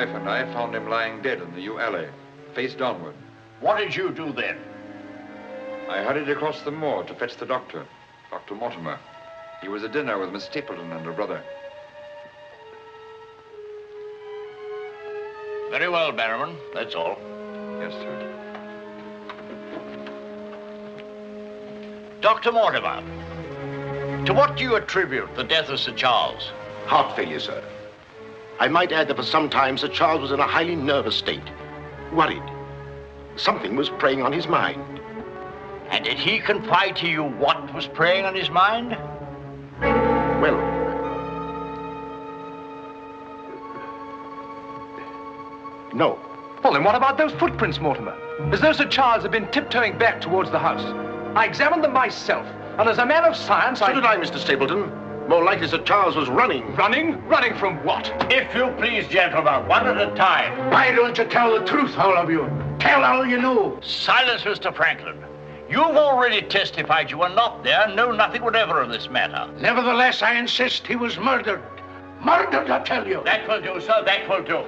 wife and I found him lying dead in the yew alley, face downward. What did you do then? I hurried across the moor to fetch the doctor, Dr. Mortimer. He was at dinner with Miss Stapleton and her brother. Very well, Barrowman. That's all. Yes, sir. Dr. Mortimer, to what do you attribute the death of Sir Charles? Heart failure, sir. I might add that for some time Sir Charles was in a highly nervous state. Worried. Something was preying on his mind. And did he confide to you what was preying on his mind? Well, no. Well, then what about those footprints, Mortimer? As though Sir Charles had been tiptoeing back towards the house. I examined them myself, and as a man of science, So did I, Mr. Stapleton. More likely Sir Charles was running. Running? Running from what? If you please, gentlemen, one at a time. Why don't you tell the truth, all of you? Tell all you know. Silence, Mr. Franklin. You've already testified you were not there and know nothing whatever of this matter. Nevertheless, I insist he was murdered. Murdered, I tell you. That will do, sir, that will do.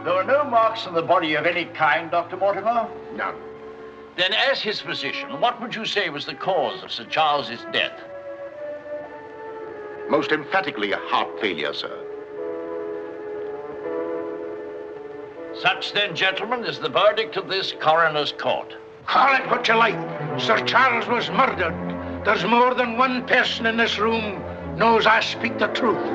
There were no marks on the body of any kind, Dr. Mortimer? None. Then, as his physician, what would you say was the cause of Sir Charles's death? Most emphatically a heart failure, sir. Such, then, gentlemen, is the verdict of this coroner's court. Call it what you like. Sir Charles was murdered. There's more than one person in this room knows I speak the truth.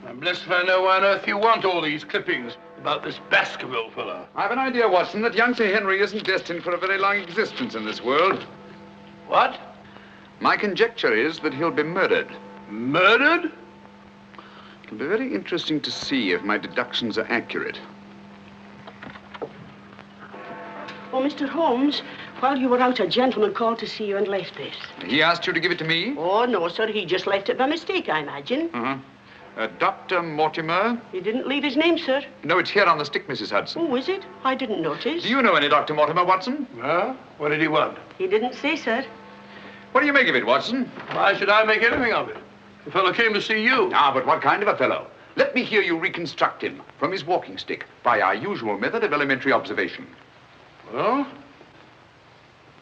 I'm blessed if I know why on earth you want all these clippings about this Baskerville fellow. I've an idea, Watson, that young Sir Henry isn't destined for a very long existence in this world. What? My conjecture is that he'll be murdered. Murdered? It'll be very interesting to see if my deductions are accurate. Oh, Mr. Holmes, while you were out, a gentleman called to see you and left this. He asked you to give it to me? Oh, no, sir. He just left it by mistake, I imagine. Uh-huh. Dr. Mortimer? He didn't leave his name, sir. No, it's here on the stick, Mrs. Hudson. Oh, is it? I didn't notice. Do you know any Dr. Mortimer, Watson? Huh? What did he want? He didn't say, sir. What do you make of it, Watson? Why should I make anything of it? The fellow came to see you. Ah, but what kind of a fellow? Let me hear you reconstruct him from his walking stick by our usual method of elementary observation. Well,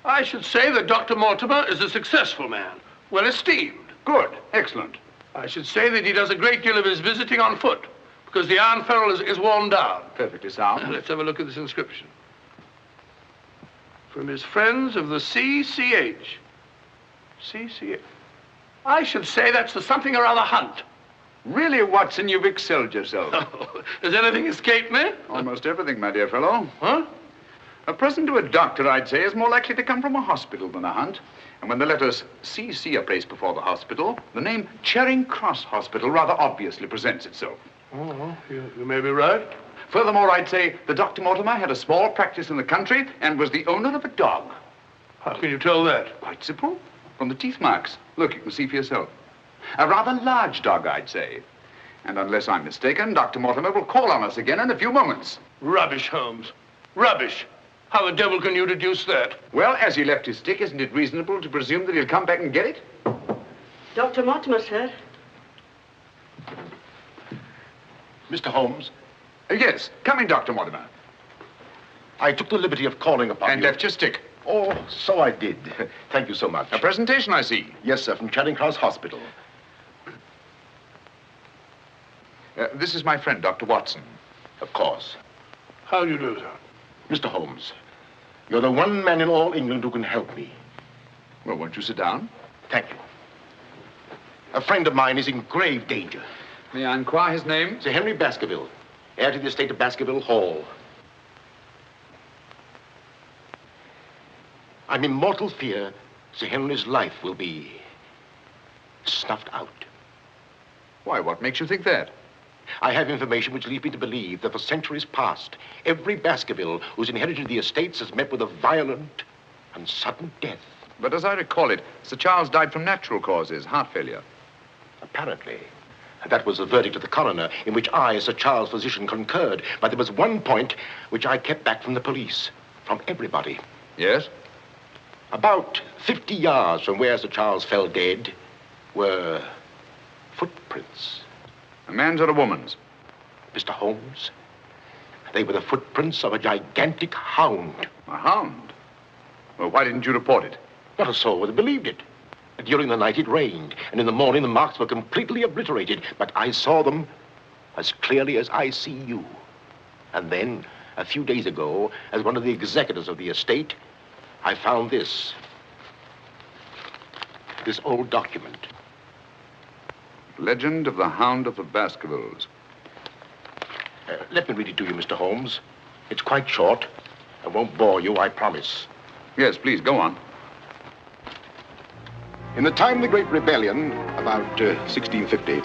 I should say that Dr. Mortimer is a successful man, well esteemed. Good. Excellent. I should say that he does a great deal of his visiting on foot, because the iron ferrule is worn down. Perfectly sound. Let's have a look at this inscription. From his friends of the CCH. CCH. I should say that's the something or other hunt. Really, Watson, you've excelled yourself. Has anything escaped me? Almost everything, my dear fellow. Huh? A present to a doctor, I'd say, is more likely to come from a hospital than a hunt. And when the letters CC are placed before the hospital, the name Charing Cross Hospital rather obviously presents itself. Oh, you may be right. Furthermore, I'd say that Dr. Mortimer had a small practice in the country and was the owner of a dog. How can you tell that? Quite simple. From the teeth marks. Look, you can see for yourself. A rather large dog, I'd say. And unless I'm mistaken, Dr. Mortimer will call on us again in a few moments. Rubbish, Holmes. Rubbish. How the devil can you deduce that? Well, as he left his stick, isn't it reasonable to presume that he'll come back and get it? Dr. Mortimer, sir. Mr. Holmes, Yes. Come in, Dr. Mortimer. I took the liberty of calling upon And you. left your stick. Oh, so I did. Thank you so much. A presentation, I see. Yes, sir, from Charing Cross Hospital. This is my friend, Dr. Watson. Of course. How do you do, sir? Mr. Holmes, you're the one man in all England who can help me. Well, won't you sit down? Thank you. A friend of mine is in grave danger. May I inquire his name? Sir Henry Baskerville, heir to the estate of Baskerville Hall. I'm in mortal fear Sir Henry's life will be snuffed out. Why, what makes you think that? I have information which leads me to believe that for centuries past, every Baskerville who's inherited the estates has met with a violent and sudden death. But as I recall it, Sir Charles died from natural causes, heart failure. Apparently. That was the verdict of the coroner, in which I, as Sir Charles' physician, concurred. But there was one point which I kept back from the police, from everybody. Yes? About 50 yards from where Sir Charles fell dead were footprints. A man's or a woman's? Mr. Holmes, they were the footprints of a gigantic hound. A hound? Well, why didn't you report it? Not a soul would have believed it. During the night it rained, and in the morning the marks were completely obliterated, but I saw them as clearly as I see you. And then, a few days ago, as one of the executors of the estate, I found this old document. Legend of the Hound of the Baskervilles. Let me read it to you, Mr. Holmes. It's quite short. I won't bore you, I promise. Yes, please, go on. In the time of the Great Rebellion, about 1650,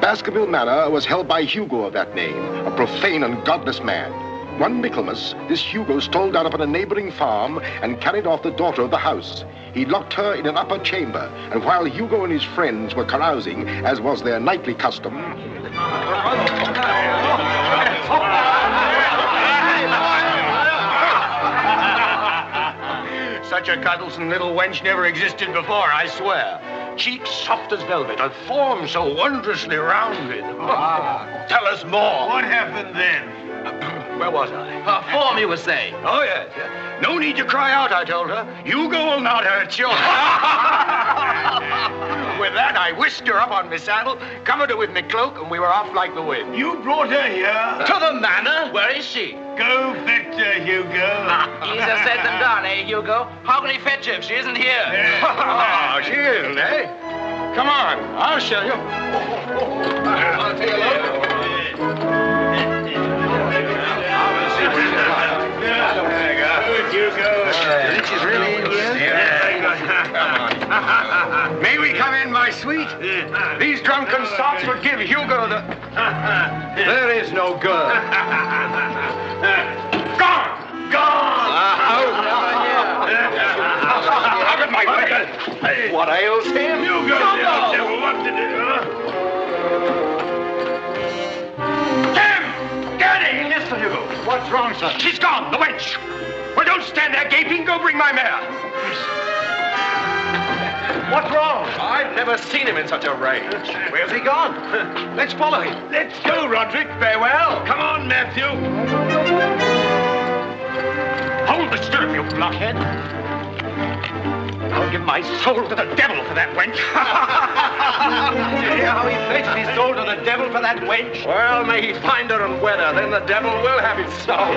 Baskerville Manor was held by Hugo of that name, a profane and godless man. One Michaelmas, this Hugo stole down upon a neighboring farm and carried off the daughter of the house. He locked her in an upper chamber, and while Hugo and his friends were carousing, as was their nightly custom, Such a cuddlesome little wench never existed before, I swear. Cheeks soft as velvet, and form so wondrously rounded. Tell us more. What happened then? Where was I? Her form, you were saying. Oh, yes. No need to cry out, I told her. Hugo will not hurt you. With that, I whisked her up on my saddle, covered her with my cloak, and we were off like the wind. You brought her here? To the manor? Where is she? Go fetch her, Hugo. Easier said than done, eh, Hugo? How can he fetch her if she isn't here? Oh, she isn't, eh? Come on, I'll show you. I'll take a look. She's really in here? Come on. May we come in, my sweet? These drunken sots would give Hugo the... There is no girl. Gone! Gone! Out of my way! What ails him? Hugo, tell him what to do. Tim! Gurney! Yes, Sir Hugo. What's wrong, sir? She's gone, the wench. Well, don't stand there gaping. Go bring my mare. What's wrong? I've never seen him in such a rage. Where's he gone? Let's follow him. Let's go, Roderick. Farewell. Come on, Matthew. Hold the stirrup, you blockhead. I'll give my soul to the devil for that wench. You hear how he pledged his soul to the devil for that wench? Well, may he find her and wed her, then the devil will have his soul.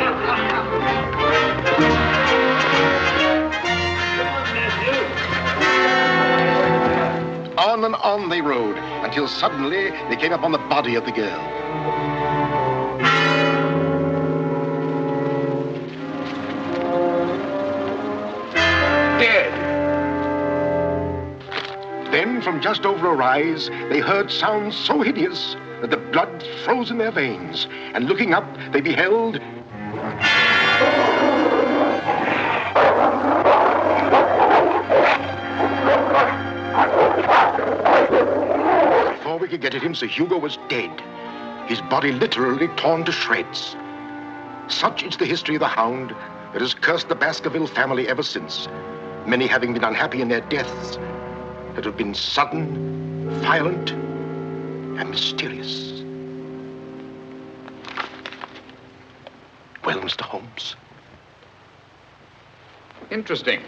On and on they rode, until suddenly they came upon the body of the girl. Dead. Then, from just over a rise, they heard sounds so hideous that the blood froze in their veins. And looking up, they beheld... Before we could get at him, Sir Hugo was dead. His body literally torn to shreds. Such is the history of the hound that has cursed the Baskerville family ever since, many having been unhappy in their deaths that have been sudden, violent, and mysterious. Well, Mr. Holmes? Interesting.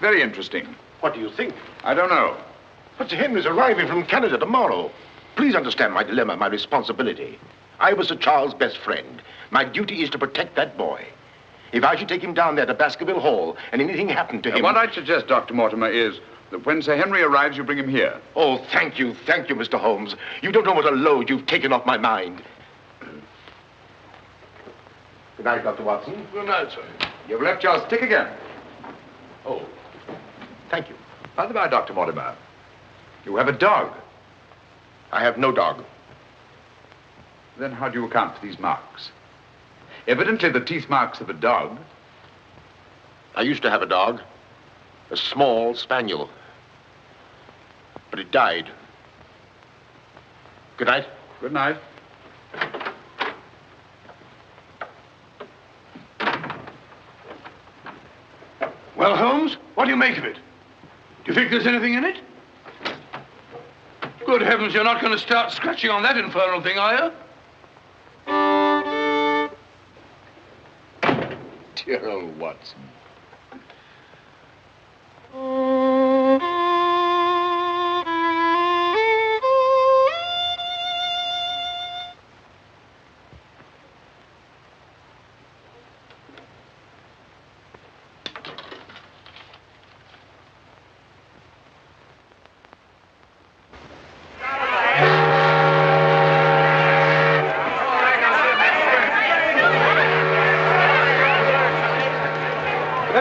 Very interesting. What do you think? I don't know. But Sir Henry's arriving from Canada tomorrow. Please understand my dilemma, my responsibility. I was Sir Charles' best friend. My duty is to protect that boy. If I should take him down there to Baskerville Hall and anything happened to him... What I'd suggest, Dr. Mortimer, is that when Sir Henry arrives, you bring him here. Oh, thank you, Mr. Holmes. You don't know what a load you've taken off my mind. Good night, Dr. Watson. Good night, sir. You've left your stick again. Oh, thank you. By the by, Dr. Mortimer, you have a dog. I have no dog. Then how do you account for these marks? Evidently the teeth marks of a dog. I used to have a dog, a small spaniel. But it died. Good night. Good night. Well, Holmes, what do you make of it? Do you think there's anything in it? Good heavens, you're not going to start scratching on that infernal thing, are you? Dear old Watson.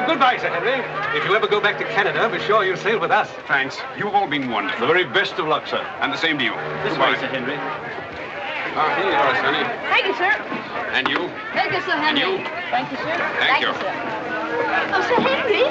Goodbye, Sir Henry. If you ever go back to Canada, be sure you sail with us. Thanks. You've all been wonderful. The very best of luck, sir. And the same to you. This way, Sir Henry. Ah, here you are, Sonny. Thank you, sir. And you? Thank you, Sir Henry. And you? Thank you, sir. Thank you. Sir. Oh, Sir Henry.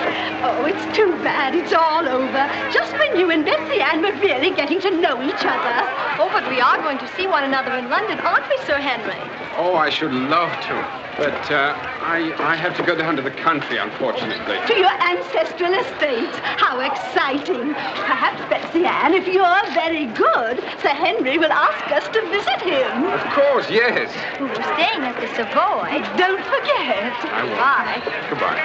Oh, it's too bad it's all over. Just when you and Betsy Ann were really getting to know each other. Oh, but we are going to see one another in London, aren't we, Sir Henry? Oh, I should love to. But I have to go down to the country, unfortunately. To your ancestral estate. How exciting. Perhaps, Betsy Ann, if you're very good, Sir Henry will ask us to visit him. Of course, yes. We're staying at the Savoy. Don't forget. I won't. Bye. Goodbye.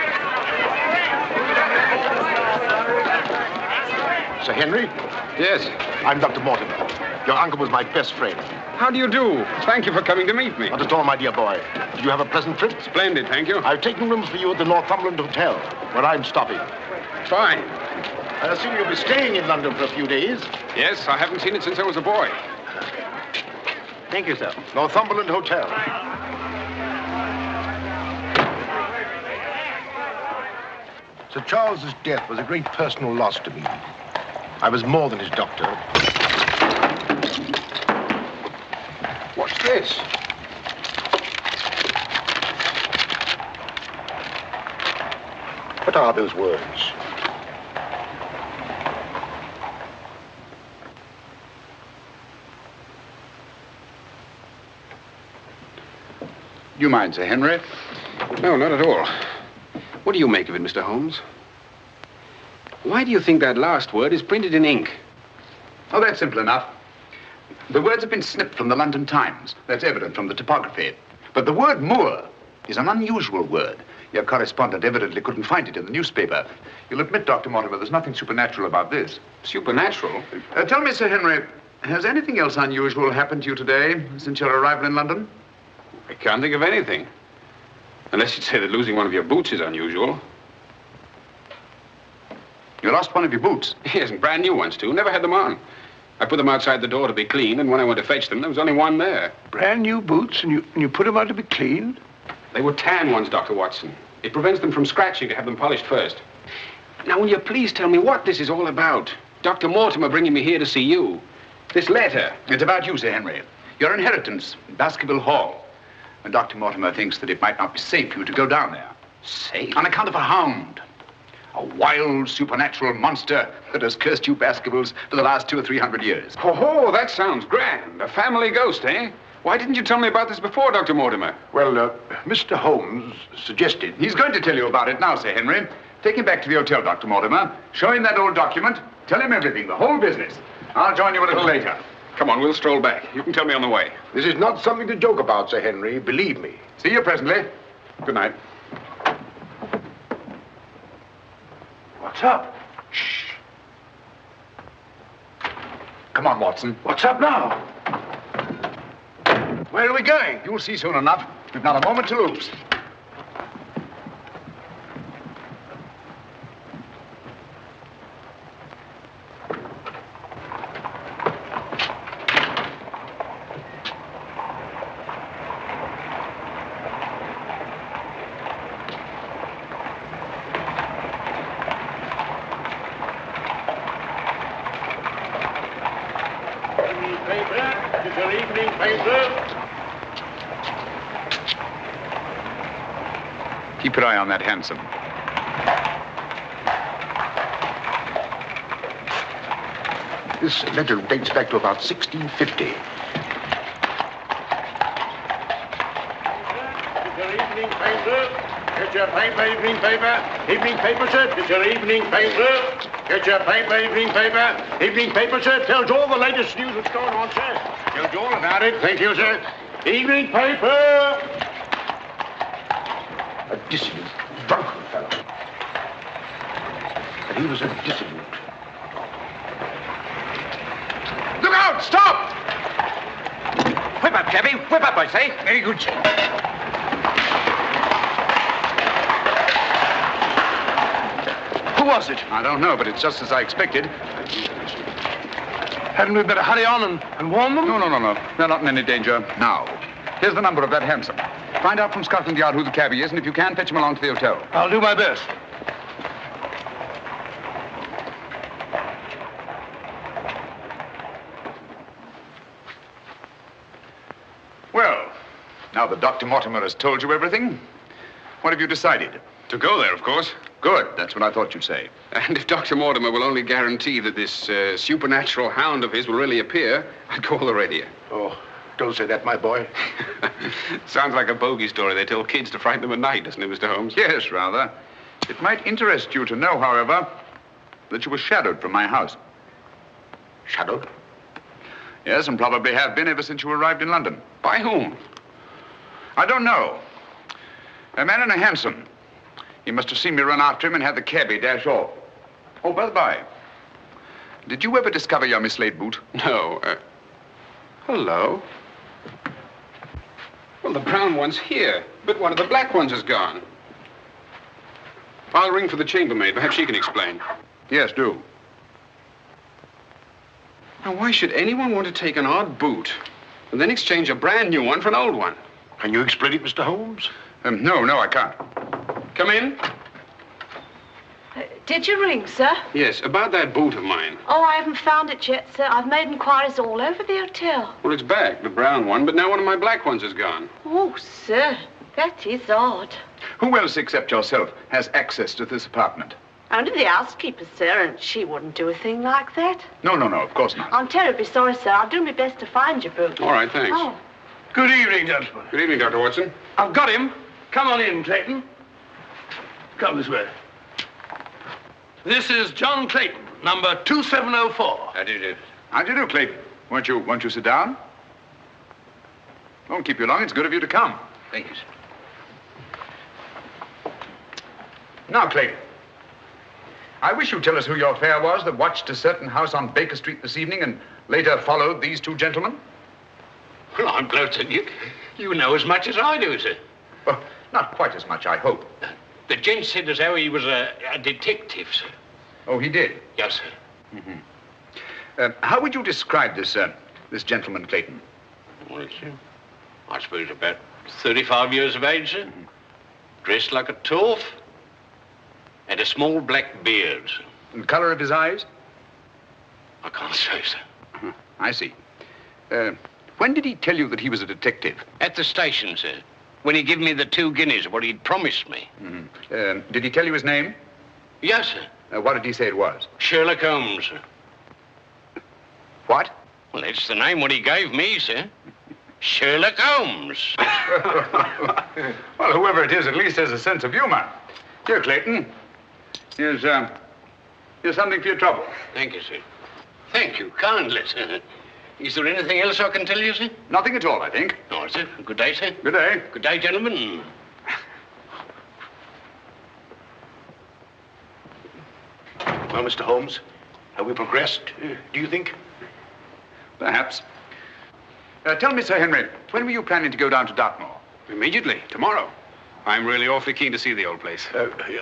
Sir Henry? Yes. I'm Dr. Mortimer. Your uncle was my best friend. How do you do? Thank you for coming to meet me. Not at all, my dear boy. Did you have a pleasant trip? Splendid, thank you. I've taken rooms for you at the Northumberland Hotel, where I'm stopping. Fine. I assume you'll be staying in London for a few days. Yes, I haven't seen it since I was a boy. Thank you, sir. Northumberland Hotel. Sir Charles's death was a great personal loss to me. I was more than his doctor. What's this? What are those words? Do you mind, Sir Henry? No, not at all. What do you make of it, Mr. Holmes? Why do you think that last word is printed in ink? Oh, that's simple enough. The words have been snipped from the London Times. That's evident from the typography. But the word moor is an unusual word. Your correspondent evidently couldn't find it in the newspaper. You'll admit, Dr. Mortimer, there's nothing supernatural about this. Supernatural? Tell me, Sir Henry, has anything else unusual happened to you today since your arrival in London? I can't think of anything. Unless you'd say that losing one of your boots is unusual. You lost one of your boots? Yes, and brand new ones, too. Never had them on. I put them outside the door to be cleaned, and when I went to fetch them, there was only one there. Brand new boots, and you put them out to be cleaned? They were tan ones, Dr. Watson. It prevents them from scratching to have them polished first. Now, will you please tell me what this is all about? Dr. Mortimer bringing me here to see you. This letter. It's about you, Sir Henry. Your inheritance in Baskerville Hall. And Dr. Mortimer thinks that it might not be safe for you to go down there. Safe? On account of a hound. A wild, supernatural monster that has cursed you Baskervilles for the last 200 or 300 years. Oh, that sounds grand. A family ghost, eh? Why didn't you tell me about this before, Dr. Mortimer? Well, Mr. Holmes suggested... He's going to tell you about it now, Sir Henry. Take him back to the hotel, Dr. Mortimer. Show him that old document. Tell him everything, the whole business. I'll join you a little later. Come on, we'll stroll back. You can tell me on the way. This is not something to joke about, Sir Henry. Believe me. See you presently. Good night. What's up? Shh. Come on, Watson. What's up now? Where are we going? You'll see soon enough. We've not a moment to lose. It's your evening paper. Keep your eye on that hansom. This letter dates back to about 1650. It's your evening paper. Get your paper, evening paper. Evening paper, sir. It's your evening paper. Get your paper, evening paper. Evening paper, sir. Tells all the latest news that's going on, sir. Tells you all about it. Thank you, sir. Evening paper. A dissident, drunken fellow. And he was a dissident. Look out! Stop! Whip up, cabby. Whip up, I say. Very good, sir. Who was it? I don't know, but it's just as I expected. Hadn't we better hurry on and warn them? No. They're not in any danger now. Here's the number of that hansom. Find out from Scotland Yard who the cabby is, and if you can, fetch him along to the hotel. I'll do my best. Well, now that Dr. Mortimer has told you everything, what have you decided? To go there, of course. Good. That's what I thought you'd say. And if Dr. Mortimer will only guarantee that this supernatural hound of his will really appear, I'd call the radio. Oh, don't say that, my boy. Sounds like a bogey story they tell kids to frighten them at night, doesn't it, Mr. Holmes? Yes, rather. It might interest you to know, however, that you were shadowed from my house. Shadowed? Yes, and probably have been ever since you arrived in London. By whom? I don't know. A man in a hansom. He must have seen me run after him and had the cabby dash off. Oh, by the by, did you ever discover your mislaid boot? No. Hello. Well, the brown one's here, but one of the black ones is gone. I'll ring for the chambermaid. Perhaps she can explain. Yes, do. Now, why should anyone want to take an odd boot and then exchange a brand new one for an old one? Can you explain it, Mr. Holmes? No, I can't. Come in. Did you ring, sir? Yes, about that boot of mine. Oh, I haven't found it yet, sir. I've made inquiries all over the hotel. Well, it's back, the brown one, but now one of my black ones is gone. Oh, sir, that is odd. Who else except yourself has access to this apartment? Only the housekeeper, sir, and she wouldn't do a thing like that. No, of course not. I'm terribly sorry, sir. I'll do my best to find your boot. All right, thanks. Oh. Good evening, gentlemen. Good evening, Dr. Watson. I've got him. Come on in, Clayton. Come this way. This is John Clayton, number 2704. How do you do? How do you do, Clayton? Won't you sit down? Won't keep you long. It's good of you to come. Thank you, sir. Now, Clayton, I wish you'd tell us who your fare was that watched a certain house on Baker Street this evening and later followed these two gentlemen. Well, I'm glad that you know as much as I do, sir. Well, not quite as much, I hope. The gent said as how he was a detective, sir. Oh, he did? Yes, sir. Mm-hmm. How would you describe this gentleman, Clayton? Well, it's, I suppose about 35 years of age, sir. Dressed like a toff. And a small black beard, sir. And the color of his eyes? I can't say, sir. I see. When did he tell you that he was a detective? At the station, sir. When he gave me the 2 guineas, what he'd promised me. Mm-hmm. Did he tell you his name? Yes, sir. What did he say it was? Sherlock Holmes, sir. What? Well, that's the name what he gave me, sir. Sherlock Holmes. Well, whoever it is at least has a sense of humor. Here, Clayton. Here's something for your trouble. Thank you, sir. Thank you kindly, sir. Is there anything else I can tell you, sir? Nothing at all, I think. All right, sir. Good day, sir. Good day. Good day, gentlemen. Well, Mr. Holmes, have we progressed, do you think? Perhaps. Tell me, Sir Henry, when were you planning to go down to Dartmoor? Immediately, tomorrow. I'm really awfully keen to see the old place.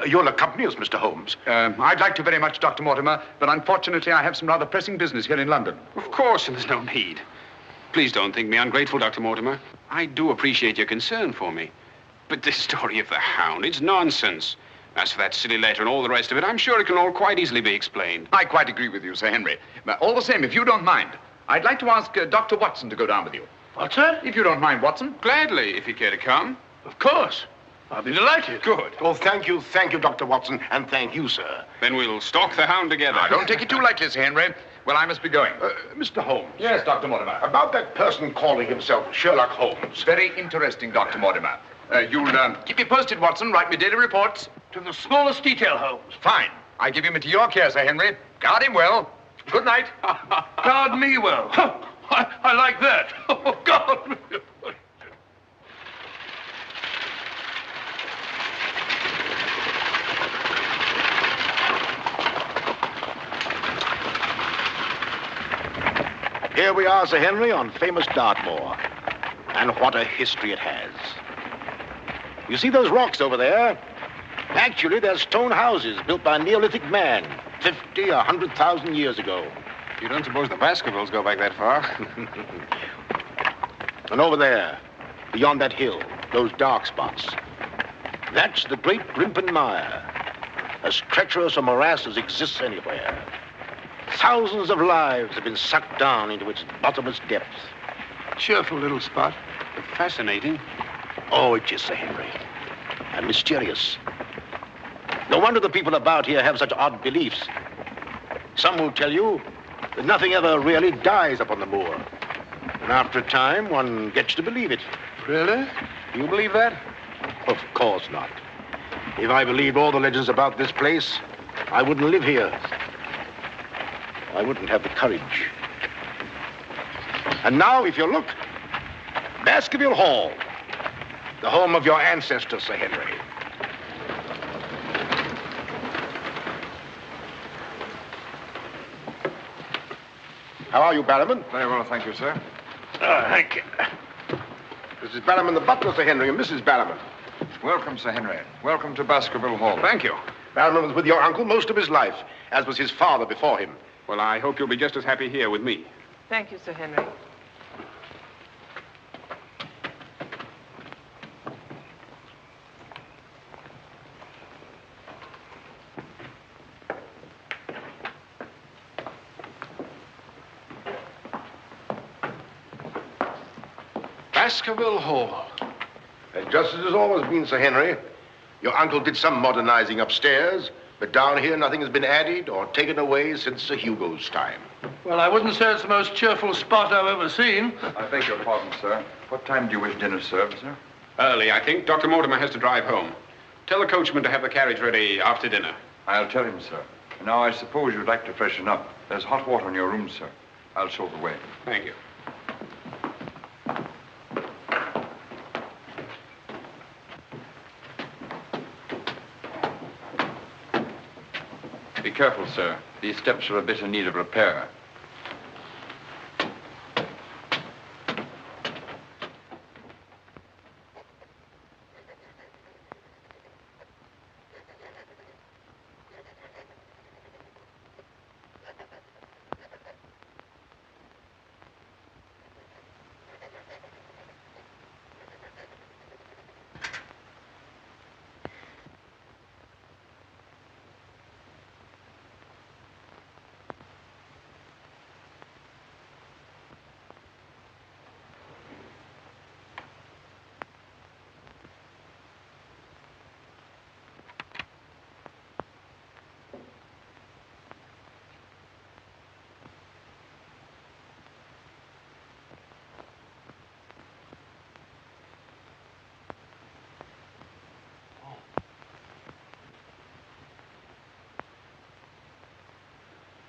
You'll accompany us, Mr. Holmes. I'd like to very much, Dr. Mortimer, but unfortunately I have some rather pressing business here in London. Of course, and there's no need. Please don't think me ungrateful, Dr. Mortimer. I do appreciate your concern for me. But this story of the hound, it's nonsense. As for that silly letter and all the rest of it, I'm sure it can all quite easily be explained. I quite agree with you, Sir Henry. But all the same, if you don't mind, I'd like to ask Dr. Watson to go down with you. What's that? If you don't mind, Watson. Gladly, if you care to come. Of course. I'll be delighted. Good. Oh, thank you, Dr. Watson, and thank you, sir. Then we'll stalk the hound together. Now, don't take it too lightly, Sir Henry. Well, I must be going. Mr. Holmes. Yes, Dr. Mortimer. About that person calling himself Sherlock Holmes. Very interesting, Dr. Mortimer. You'll keep me posted, Watson. Write me daily reports. To the smallest detail, Holmes. Fine. I give him into your care, Sir Henry. Guard him well. Good night. Guard me well. I like that. Oh, God. Here we are, Sir Henry, on famous Dartmoor. And what a history it has. You see those rocks over there? Actually, they're stone houses built by a Neolithic man 50, 100,000 years ago. You don't suppose the Baskervilles go back that far? And over there, beyond that hill, those dark spots, that's the great Grimpen Mire, as treacherous a morass as exists anywhere. Thousands of lives have been sucked down into its bottomless depths. Cheerful little spot. Fascinating. Oh, it is, Sir Henry. And mysterious. No wonder the people about here have such odd beliefs. Some will tell you that nothing ever really dies up on the moor. And after a time, one gets to believe it. Really? You believe that? Of course not. If I believed all the legends about this place, I wouldn't live here. I wouldn't have the courage. And now, if you look, Baskerville Hall, the home of your ancestors, Sir Henry. How are you, Barrowman? Very well, thank you, sir. Thank you. This is Barrowman the butler, Sir Henry, and Mrs. Barrowman. Welcome, Sir Henry. Welcome to Baskerville Hall. Thank you. Barrowman was with your uncle most of his life, as was his father before him. Well, I hope you'll be just as happy here with me. Thank you, Sir Henry. Baskerville Hall. And just as it's always been, Sir Henry, your uncle did some modernizing upstairs, but down here nothing has been added or taken away since Sir Hugo's time. Well, I wouldn't say it's the most cheerful spot I've ever seen. I beg your pardon, sir. What time do you wish dinner served, sir? Early, I think. Dr. Mortimer has to drive home. Tell the coachman to have the carriage ready after dinner. I'll tell him, sir. Now, I suppose you'd like to freshen up. There's hot water in your room, sir. I'll show the way. Thank you. Be careful, sir. These steps are a bit in need of repair.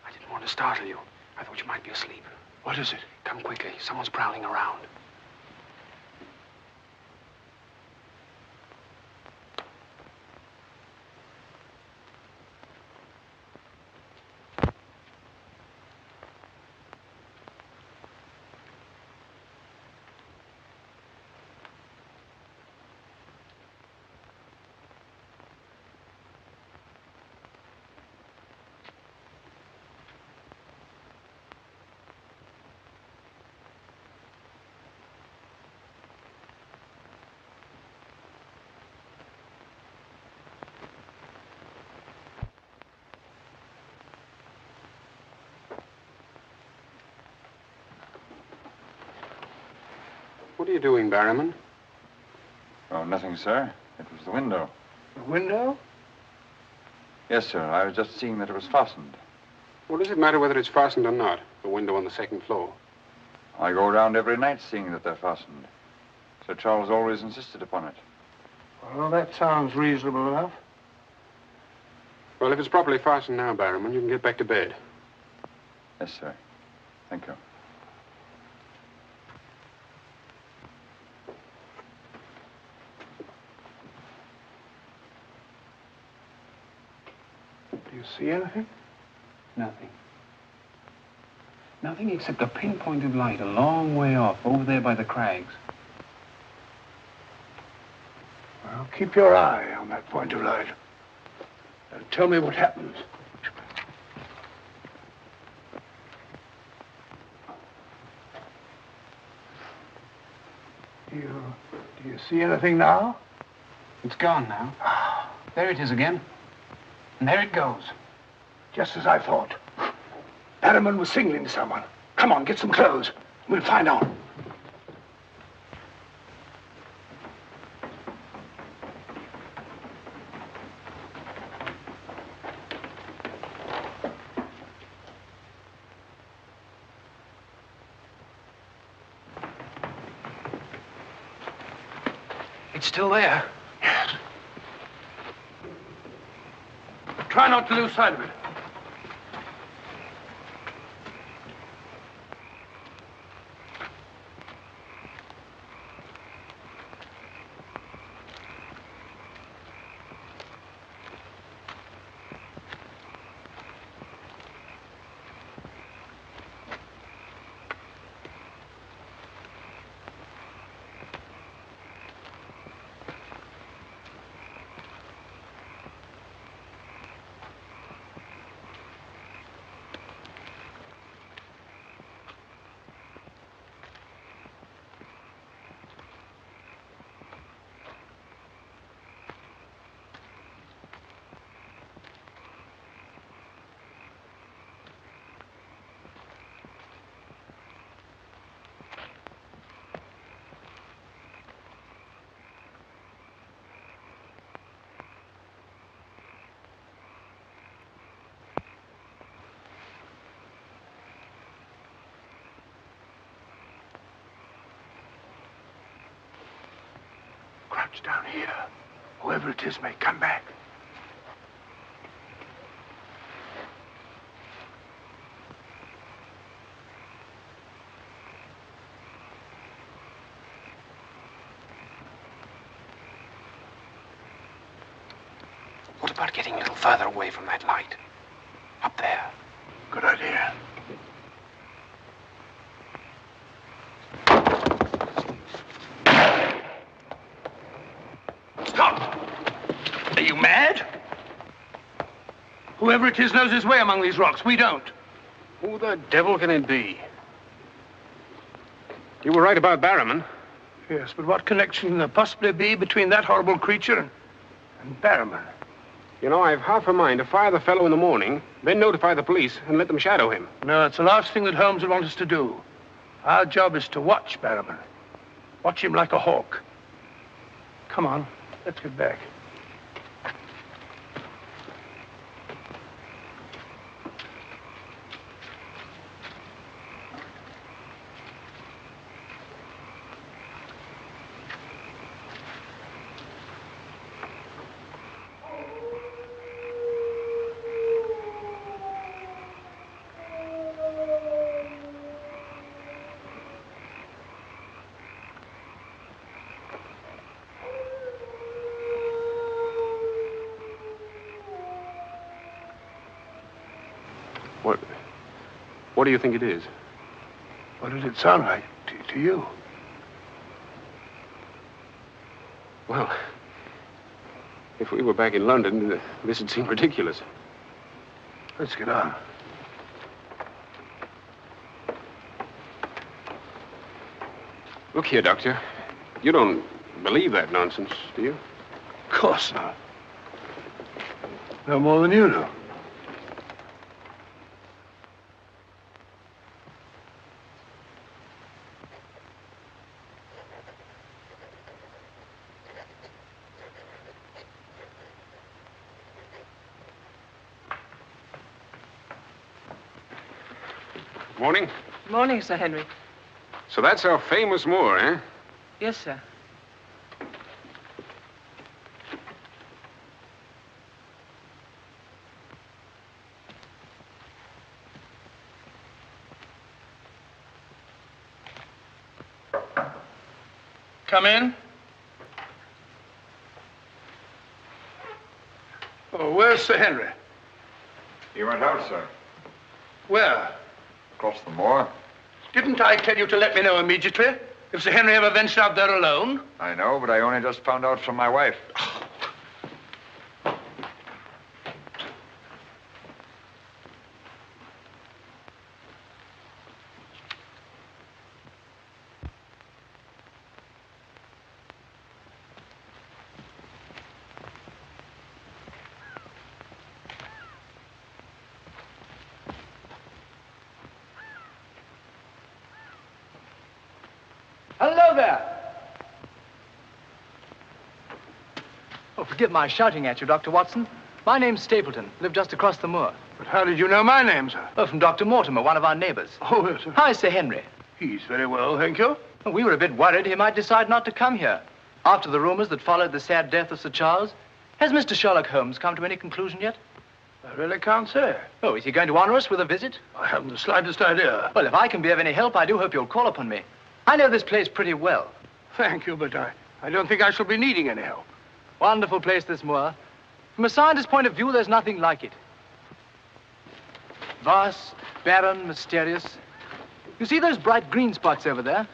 I didn't want to startle you. I thought you might be asleep. What is it? Come quickly. Someone's prowling around. What are you doing, Barrowman? Oh, nothing, sir. It was the window. The window? Yes, sir. I was just seeing that it was fastened. What does it matter whether it's fastened or not? The window on the second floor. I go around every night seeing that they're fastened. Sir Charles always insisted upon it. Well, that sounds reasonable enough. Well, if it's properly fastened now, Barrowman, you can get back to bed. Yes, sir. Thank you. Do you see anything? Nothing. Nothing except a pinpoint of light a long way off, over there by the crags. Well, keep your eye on that point of light. And tell me what happens. Do you see anything now? It's gone now. There it is again. And there it goes. Just as I thought. Barrowman was signaling to someone. Come on, get some clothes. We'll find out. It's still there. Yes. Try not to lose sight of it. Crouch down here. Whoever it is may come back. What about getting a little further away from that light? Up there. Good idea. Stop! Are you mad? Whoever it is knows his way among these rocks. We don't. Who the devil can it be? You were right about Barrowman. Yes, but what connection can there possibly be between that horrible creature and Barrowman? You know, I've half a mind to fire the fellow in the morning, then notify the police and let them shadow him. No, it's the last thing that Holmes would want us to do. Our job is to watch Barrowman. Watch him like a hawk. Come on, let's get back. What do you think it is? What did it sound like to you? Well, if we were back in London, this would seem ridiculous. Let's get on. Look here, Doctor. You don't believe that nonsense, do you? Of course not. No more than you do. Morning. Morning, Sir Henry. So that's our famous moor, eh? Yes, sir. Come in. Oh, where's Sir Henry? He went out, sir. Where? Across the moor. Didn't I tell you to let me know immediately if Sir Henry ever ventured out there alone? I know, but I only just found out from my wife. Hello there. Oh, forgive my shouting at you, Dr. Watson. My name's Stapleton. Live just across the moor. But how did you know my name, sir? Oh, from Dr. Mortimer, one of our neighbors. Oh, yes, sir. How is Sir Henry? He's very well, thank you. Well, we were a bit worried he might decide not to come here. After the rumors that followed the sad death of Sir Charles, has Mr. Sherlock Holmes come to any conclusion yet? I really can't say. Oh, is he going to honor us with a visit? I haven't the slightest idea. Well, if I can be of any help, I do hope you'll call upon me. I know this place pretty well. Thank you, but I don't think I shall be needing any help. Wonderful place, this moor. From a scientist's point of view, there's nothing like it. Vast, barren, mysterious. You see those bright green spots over there?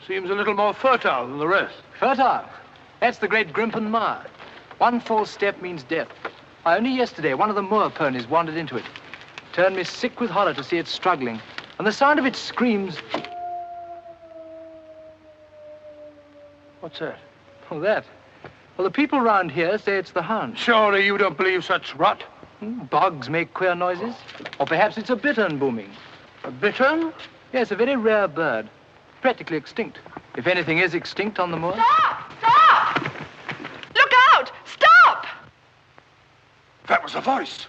Seems a little more fertile than the rest. Fertile? That's the great Grimpen Mire. One false step means death. Only yesterday, one of the moor ponies wandered into it. Turned me sick with horror to see it struggling. And the sound of its screams... What's that? Oh, that? Well, the people around here say it's the hound. Surely you don't believe such rot? Bogs make queer noises. Or perhaps it's a bittern booming. A bittern? Yes, a very rare bird. Practically extinct. If anything is extinct on the moor. Stop! Stop! Look out! Stop! That was a voice.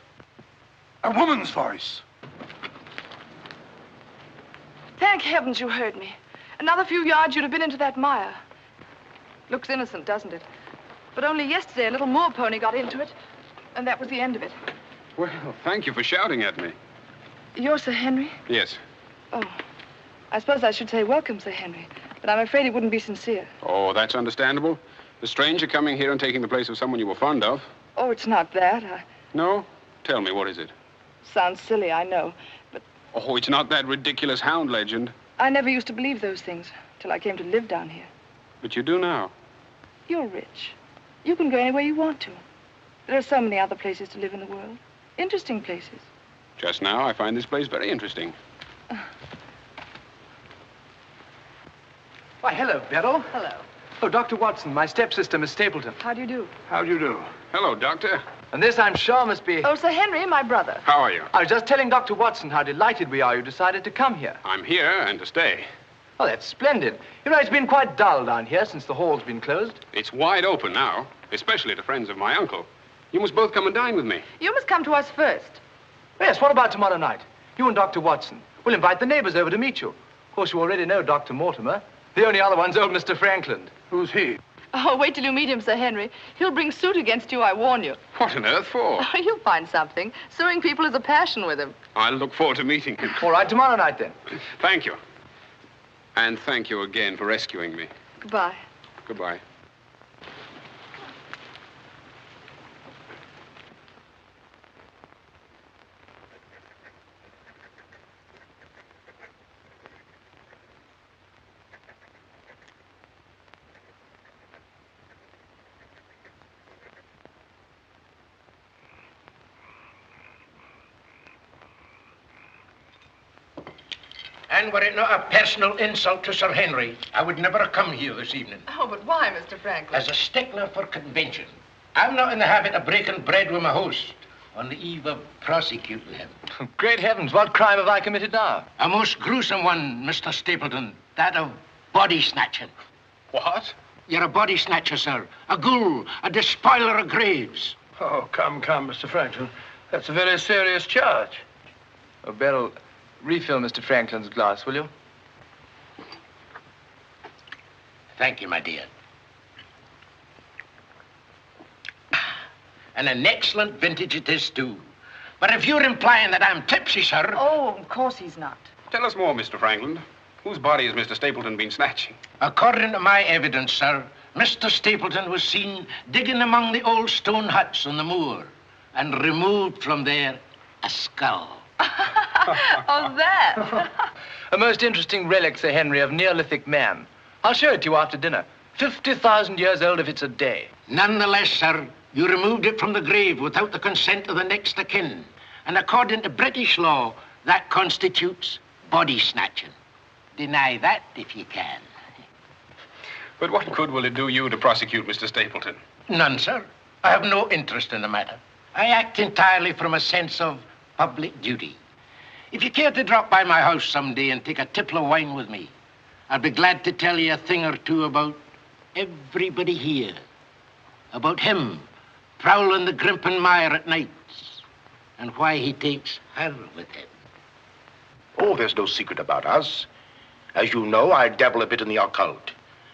A woman's voice. Thank heavens you heard me. Another few yards, you'd have been into that mire. Looks innocent, doesn't it? But only yesterday, a little moor pony got into it, and that was the end of it. Well, thank you for shouting at me. You're Sir Henry? Yes. Oh, I suppose I should say welcome, Sir Henry, but I'm afraid it wouldn't be sincere. Oh, that's understandable. A stranger coming here and taking the place of someone you were fond of. Oh, it's not that. No? Tell me, what is it? Sounds silly, I know, but Oh, it's not that ridiculous hound legend. I never used to believe those things till I came to live down here. But you do now. You're rich. You can go anywhere you want to. There are so many other places to live in the world. Interesting places. Just now, I find this place very interesting. Why, hello, Beryl. Hello. Oh, Dr. Watson, my stepsister, Miss Stapleton. How do you do? How do you do? Hello, Doctor. And this, I'm sure, must be... Oh, Sir Henry, my brother. How are you? I was just telling Dr. Watson how delighted we are you decided to come here. I'm here and to stay. Oh, that's splendid. You know, it's been quite dull down here since the hall's been closed. It's wide open now, especially to friends of my uncle. You must both come and dine with me. You must come to us first. Yes, what about tomorrow night? You and Dr. Watson. We'll invite the neighbors over to meet you. Of course, you already know Dr. Mortimer. The only other one's old Mr. Frankland. Who's he? Oh, wait till you meet him, Sir Henry. He'll bring suit against you, I warn you. What on earth for? Oh, you'll find something. Suing people is a passion with him. I'll look forward to meeting him. All right, tomorrow night, then. Thank you. And thank you again for rescuing me. Goodbye. Goodbye. And were it not a personal insult to Sir Henry, I would never have come here this evening. Oh, but why, Mr. Franklin? As a stickler for convention. I'm not in the habit of breaking bread with my host on the eve of prosecuting him. Great heavens, what crime have I committed now? A most gruesome one, Mr. Stapleton. That of body snatching. What? You're a body snatcher, sir. A ghoul, a despoiler of graves. Oh, come, Mr. Franklin. That's a very serious charge. Oh, Beryl, Refill Mr. Franklin's glass, will you? Thank you, my dear. And an excellent vintage it is, too. But if you're implying that I'm tipsy, sir... Oh, of course he's not. Tell us more, Mr. Franklin. Whose body has Mr. Stapleton been snatching? According to my evidence, sir, Mr. Stapleton was seen digging among the old stone huts on the moor and removed from there a skull. Oh, that. A most interesting relic, Sir Henry, of Neolithic man. I'll show it to you after dinner. 50,000 years old if it's a day. Nonetheless, sir, you removed it from the grave without the consent of the next of kin. And according to British law, that constitutes body snatching. Deny that if you can. But what good will it do you to prosecute Mr. Stapleton? None, sir. I have no interest in the matter. I act entirely from a sense of public duty. If you care to drop by my house someday and take a tipple of wine with me, I'll be glad to tell you a thing or two about everybody here. About him prowling the Grimpen Mire at nights and why he takes her with him. Oh, there's no secret about us. As you know, I dabble a bit in the occult.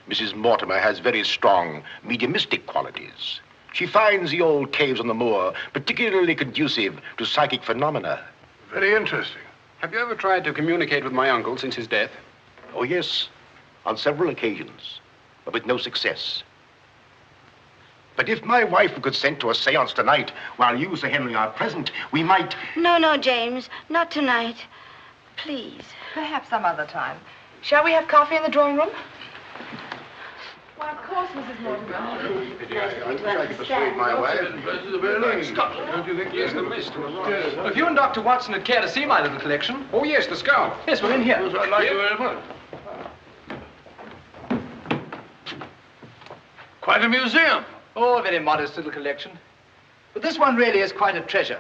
Mrs. Mortimer has very strong mediumistic qualities. She finds the old caves on the moor particularly conducive to psychic phenomena. Very interesting. Have you ever tried to communicate with my uncle since his death? Oh, yes, on several occasions, but with no success. But if my wife would consent to a seance tonight, while you, Sir Henry, are present, we might... No, James, not tonight. Please. Perhaps some other time. Shall we have coffee in the drawing room? Why, of course, Mrs. Mortimer. I could persuade my wife. Don't you think? Yes, the list. If you and Dr. Watson would care to see my little collection. Oh, yes, the skull. Yes, we're in here. I'd like to very much. Quite a museum. Oh, a very modest little collection. But this one really is quite a treasure.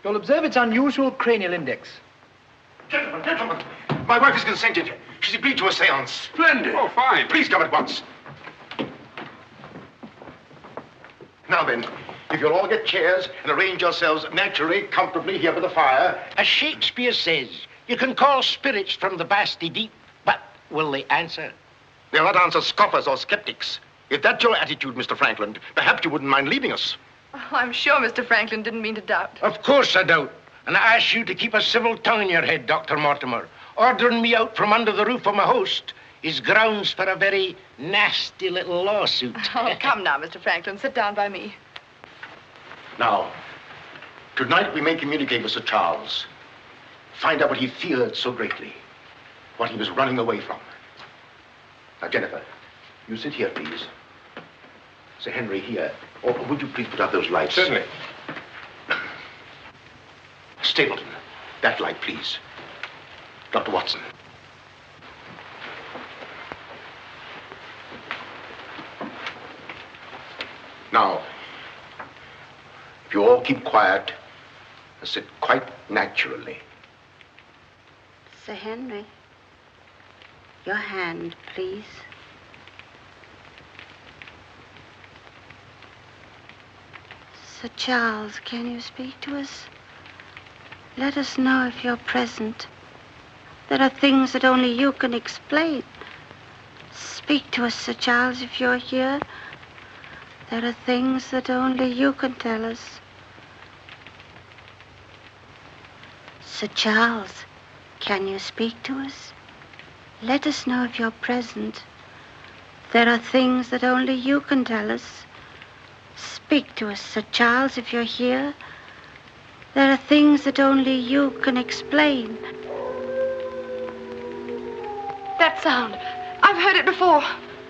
You'll observe its unusual cranial index. Gentlemen, my wife has consented. She's agreed to a seance. Splendid. Oh, fine. Please come at once. Now then, if you'll all get chairs and arrange yourselves naturally, comfortably here by the fire. As Shakespeare says, you can call spirits from the vasty deep, but will they answer? They'll not answer scoffers or skeptics. If that's your attitude, Mr. Franklin, perhaps you wouldn't mind leaving us. Oh, I'm sure Mr. Franklin didn't mean to doubt. Of course I doubt. And I ask you to keep a civil tongue in your head, Dr. Mortimer. Ordering me out from under the roof of my host is grounds for a very nasty little lawsuit. Oh, come now, Mr. Franklin. Sit down by me. Now, tonight we may communicate with Sir Charles. Find out what he feared so greatly. What he was running away from. Now, Jennifer, you sit here, please. Sir Henry, here. Or would you please put out those lights? Certainly. Stapleton, that light, please. Dr. Watson. Now, if you all keep quiet and sit quite naturally. Sir Henry, your hand, please. Sir Charles, can you speak to us? Let us know if you're present. There are things that only you can explain. Speak to us, Sir Charles, if you're here. There are things that only you can tell us. Sir Charles, can you speak to us? Let us know if you're present. There are things that only you can tell us. Speak to us, Sir Charles, if you're here. There are things that only you can explain. That sound. I've heard it before.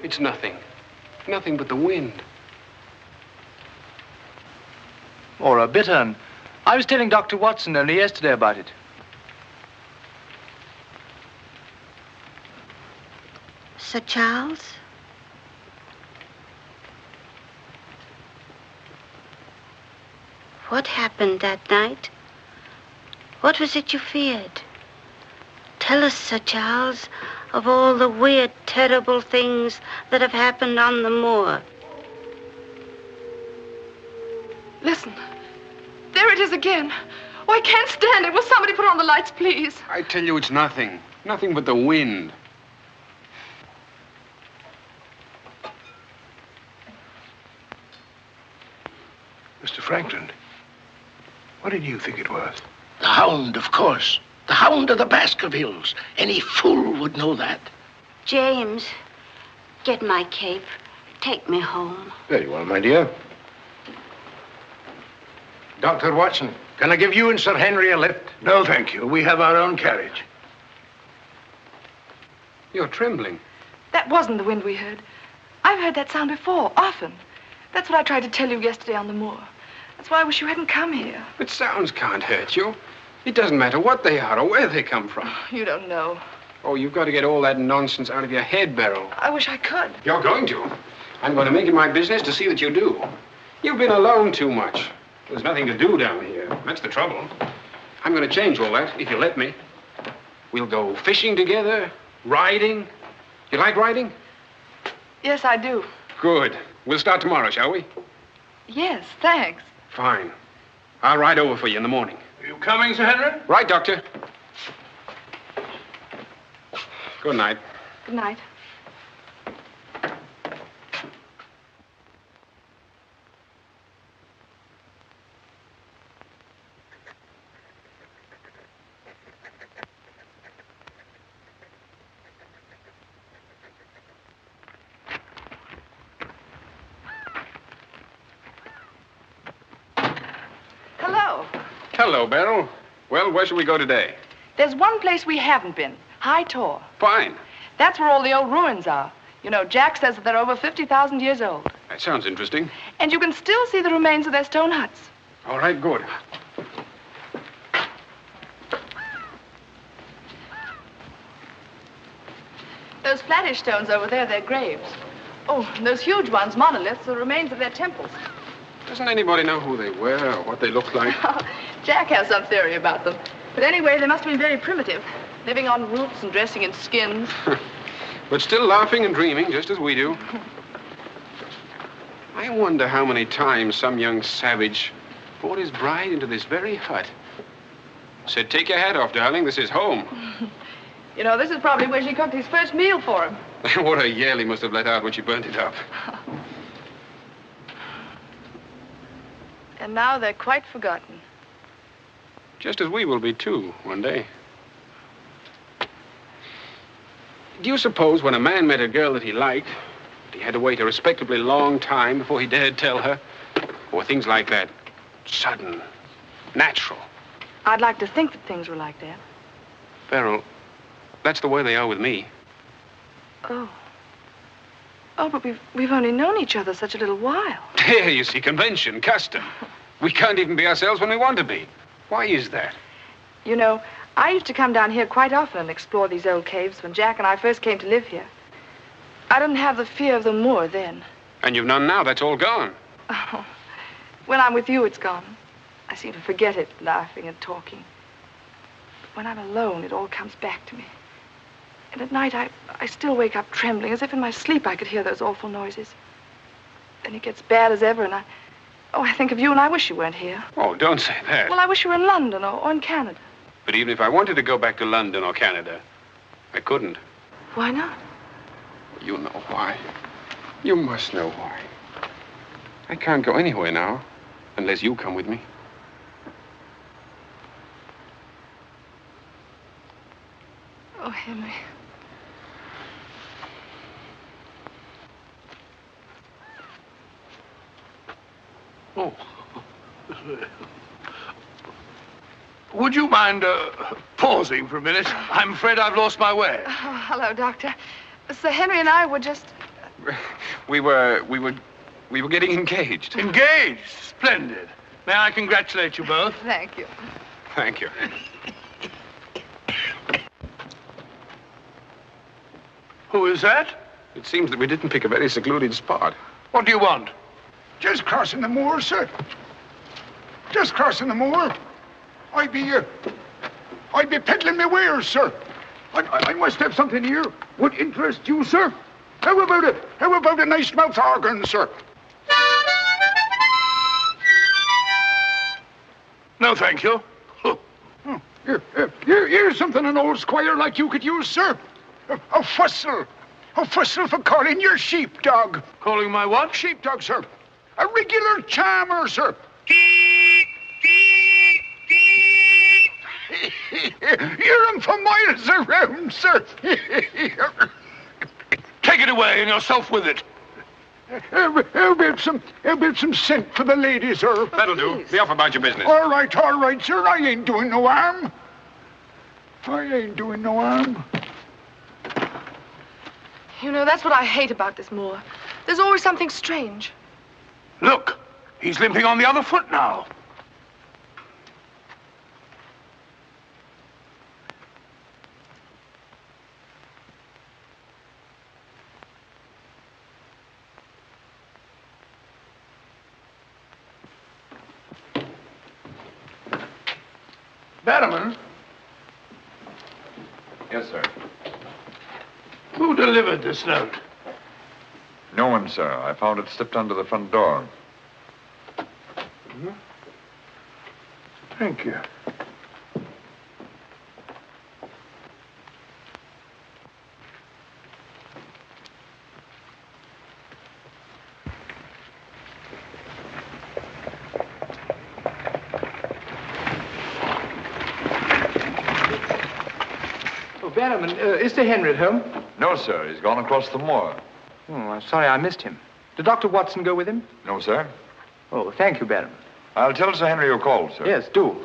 It's nothing. Nothing but the wind. Or a bittern. I was telling Dr. Watson only yesterday about it. Sir Charles? What happened that night? What was it you feared? Tell us, Sir Charles, of all the weird, terrible things that have happened on the moor. Listen. There it is again. Oh, I can't stand it. Will somebody put on the lights, please? I tell you, it's nothing. Nothing but the wind. Mr. Franklin, what did you think it was? The Hound, of course. The Hound of the Baskervilles. Any fool would know that. James, get my cape. Take me home. Very well, my dear. Dr. Watson, can I give you and Sir Henry a lift? No, thank you. We have our own carriage. You're trembling. That wasn't the wind we heard. I've heard that sound before, often. That's what I tried to tell you yesterday on the moor. That's why I wish you hadn't come here. But sounds can't hurt you. It doesn't matter what they are or where they come from. You don't know. Oh, you've got to get all that nonsense out of your head, Beryl. I wish I could. You're going to. I'm going to make it my business to see that you do. You've been alone too much. There's nothing to do down here. That's the trouble. I'm going to change all that, if you let me. We'll go fishing together, riding. You like riding? Yes, I do. Good. We'll start tomorrow, shall we? Yes, thanks. Fine. I'll ride over for you in the morning. Are you coming, Sir Henry? Right, Doctor. Good night. Good night. Hello. Hello, Beryl. Well, where shall we go today? There's one place we haven't been. High Tor. Fine. That's where all the old ruins are. You know, Jack says that they're over 50,000 years old. That sounds interesting. And you can still see the remains of their stone huts. All right, good. Those flattish stones over there, they're graves. Oh, and those huge ones, monoliths, are the remains of their temples. Doesn't anybody know who they were or what they looked like? Jack has some theory about them. But anyway, they must have been very primitive, living on roots and dressing in skins. But still laughing and dreaming, just as we do. I wonder how many times some young savage brought his bride into this very hut. Said, take your hat off, darling, this is home. You know, this is probably where she cooked his first meal for him. What a yell he must have let out when she burnt it up. And now they're quite forgotten. Just as we will be, too, one day. Do you suppose when a man met a girl that he liked, he had to wait a respectably long time before he dared tell her? Or things like that, sudden, natural? I'd like to think that things were like that. Beryl, that's the way they are with me. Oh. Oh, but we've only known each other such a little while. There, you see, convention, custom. We can't even be ourselves when we want to be. Why is that? You know, I used to come down here quite often and explore these old caves when Jack and I first came to live here. I didn't have the fear of the moor then. And you've none now. That's all gone. Oh, when I'm with you, it's gone. I seem to forget it, laughing and talking. But when I'm alone, it all comes back to me. And at night, I still wake up trembling, as if in my sleep I could hear those awful noises. Then it gets bad as ever, and I think of you, and I wish you weren't here. Oh, don't say that. Well, I wish you were in London or in Canada. But even if I wanted to go back to London or Canada, I couldn't. Why not? You know why. You must know why. I can't go anywhere now, unless you come with me. Oh, Henry. Oh. Would you mind pausing for a minute? I'm afraid I've lost my way. Oh, hello, Doctor. Sir Henry and I were just... We were getting engaged. Engaged? Splendid. May I congratulate you both? Thank you. Thank you. Who is that? It seems that we didn't pick a very secluded spot. What do you want? Just crossing the moor, sir. Just crossing the moor. I'd be peddling my wares, sir. I must have something here would interest you, sir. How about it? How about a nice mouth organ, sir? No, thank you. Here's something an old squire like you could use, sir. A whistle. A whistle for calling your sheepdog. Calling my what? Sheepdog, sir. A regular charmer, sir. Hear him for miles around, sir. Take it away and yourself with it. How about some scent for the lady, sir? That'll do. Be off about your business. All right, sir. I ain't doing no harm. I ain't doing no harm. You know, that's what I hate about this moor. There's always something strange. Look, he's limping on the other foot now. Barrowman? Yes, sir. Who delivered this note? No one, sir. I found it slipped under the front door. Thank you. Barrowman, is Sir Henry at home? No, sir. He's gone across the moor. Oh, I'm sorry I missed him. Did Dr. Watson go with him? No, sir. Oh, thank you, Barrowman. I'll tell Sir Henry you called, sir. Yes, do.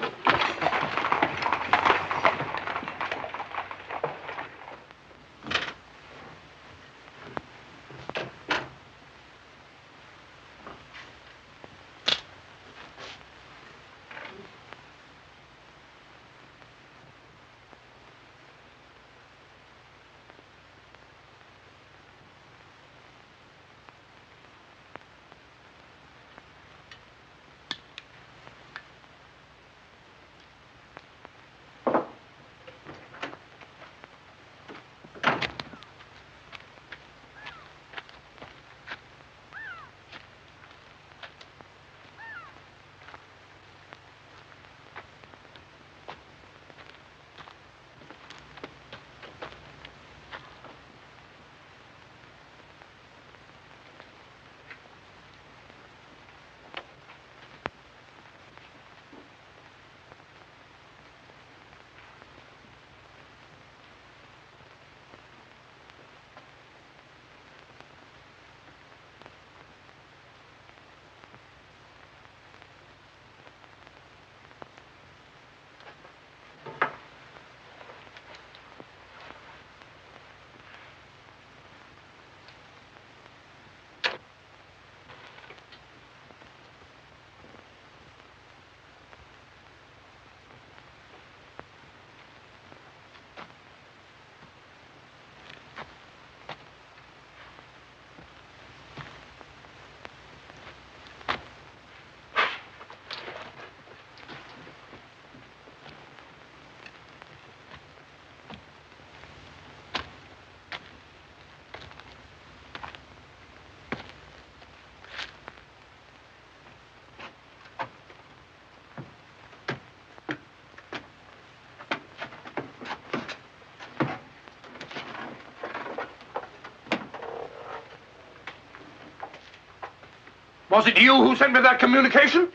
Was it you who sent me that communication?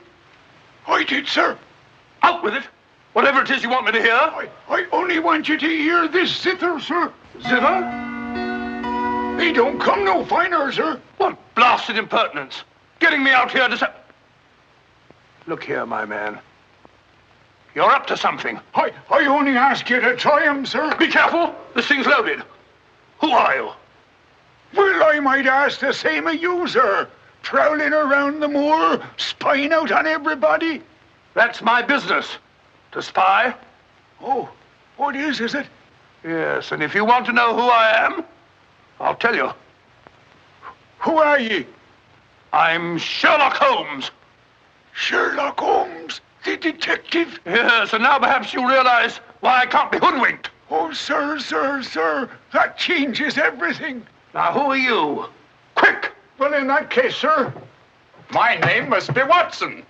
I did, sir. Out with it. Whatever it is you want me to hear. I only want you to hear this zither, sir. Zither? He don't come no finer, sir. What blasted impertinence. Getting me out here to say... Look here, my man. You're up to something. I only ask you to try him, sir. Be careful. This thing's loaded. Who are you? Well, I might ask the same of you, sir. Prowling around the moor, spying out on everybody. That's my business. To spy. Oh, what is it? Yes, and if you want to know who I am, I'll tell you. Who are ye? I'm Sherlock Holmes. Sherlock Holmes, the detective? Yes, and now perhaps you realize why I can't be hoodwinked. Oh, sir, that changes everything. Now, who are you? Quick! Well, in that case, sir, my name must be Watson.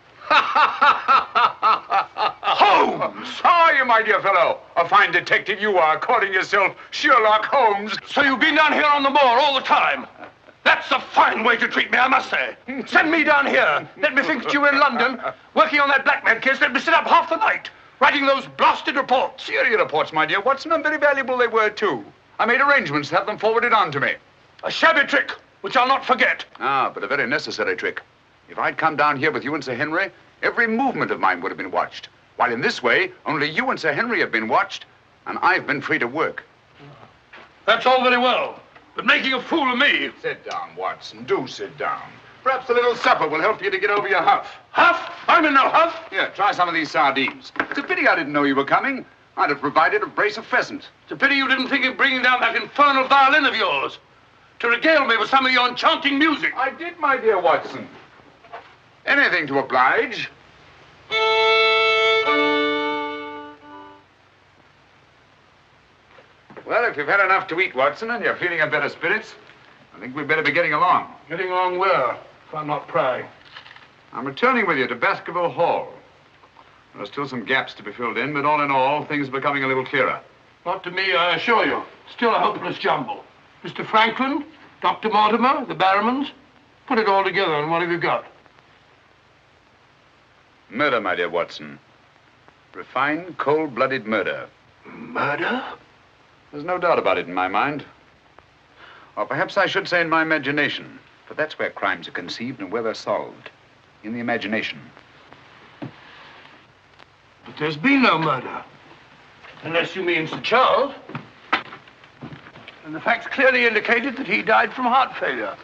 Holmes! How are you, my my dear fellow. A fine detective you are, calling yourself Sherlock Holmes. So you've been down here on the moor all the time? That's a fine way to treat me, I must say. Send me down here. Let me think that you were in London, working on that blackmail case. Let me sit up half the night, writing those blasted reports. Serious reports, my dear Watson, and very valuable they were, too. I made arrangements to have them forwarded on to me. A shabby trick, which I'll not forget. Ah, but a very necessary trick. If I'd come down here with you and Sir Henry, every movement of mine would have been watched. While in this way, only you and Sir Henry have been watched, and I've been free to work. That's all very well, but making a fool of me. Sit down, Watson. Do sit down. Perhaps a little supper will help you to get over your huff. Huff? I'm in no huff. Here, try some of these sardines. It's a pity I didn't know you were coming. I'd have provided a brace of pheasant. It's a pity you didn't think of bringing down that infernal violin of yours to regale me with some of your enchanting music. I did, my dear Watson. Anything to oblige. Well, if you've had enough to eat, Watson, and you're feeling in better spirits, I think we'd better be getting along. Getting along where, if I'm not prying? I'm returning with you to Baskerville Hall. There are still some gaps to be filled in, but all in all, things are becoming a little clearer. Not to me, I assure you. Still a hopeless jumble. Mr. Franklin, Dr. Mortimer, the Barrowmans, put it all together, and what have you got? Murder, my dear Watson. Refined, cold-blooded murder. Murder? There's no doubt about it in my mind. Or perhaps I should say in my imagination. For that's where crimes are conceived and where they're solved. In the imagination. But there's been no murder. Unless you mean Sir Charles. And the facts clearly indicated that he died from heart failure.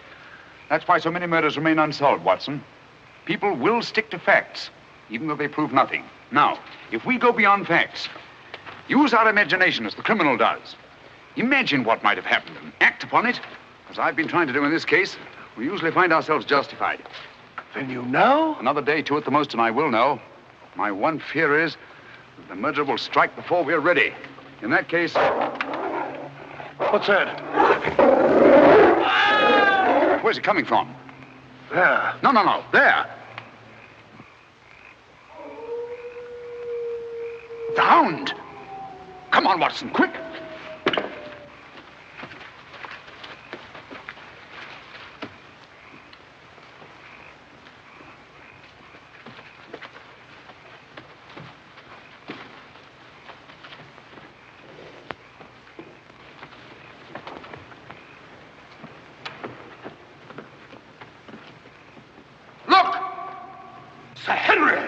That's why so many murders remain unsolved, Watson. People will stick to facts, even though they prove nothing. Now, if we go beyond facts, use our imagination as the criminal does. Imagine what might have happened and act upon it, as I've been trying to do in this case. We usually find ourselves justified. Then you know? Another day, two at the most, and I will know. My one fear is that the murderer will strike before we're ready. In that case... What's that? Where's it coming from? There. No. There. The hound. Come on, Watson, quick. Look! Sir Henry!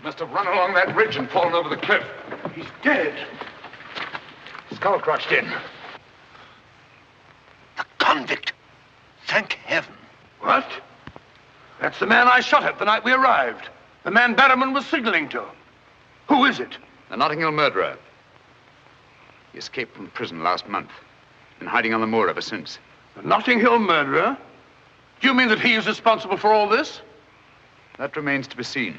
Must have run along that ridge and fallen over the cliff. He's dead. Skull crushed in. The convict. Thank heaven. What? That's the man I shot at the night we arrived. The man Barrowman was signaling to. Who is it? The Notting Hill murderer. He escaped from prison last month. Been hiding on the moor ever since. The Notting Hill murderer? Do you mean that he is responsible for all this? That remains to be seen.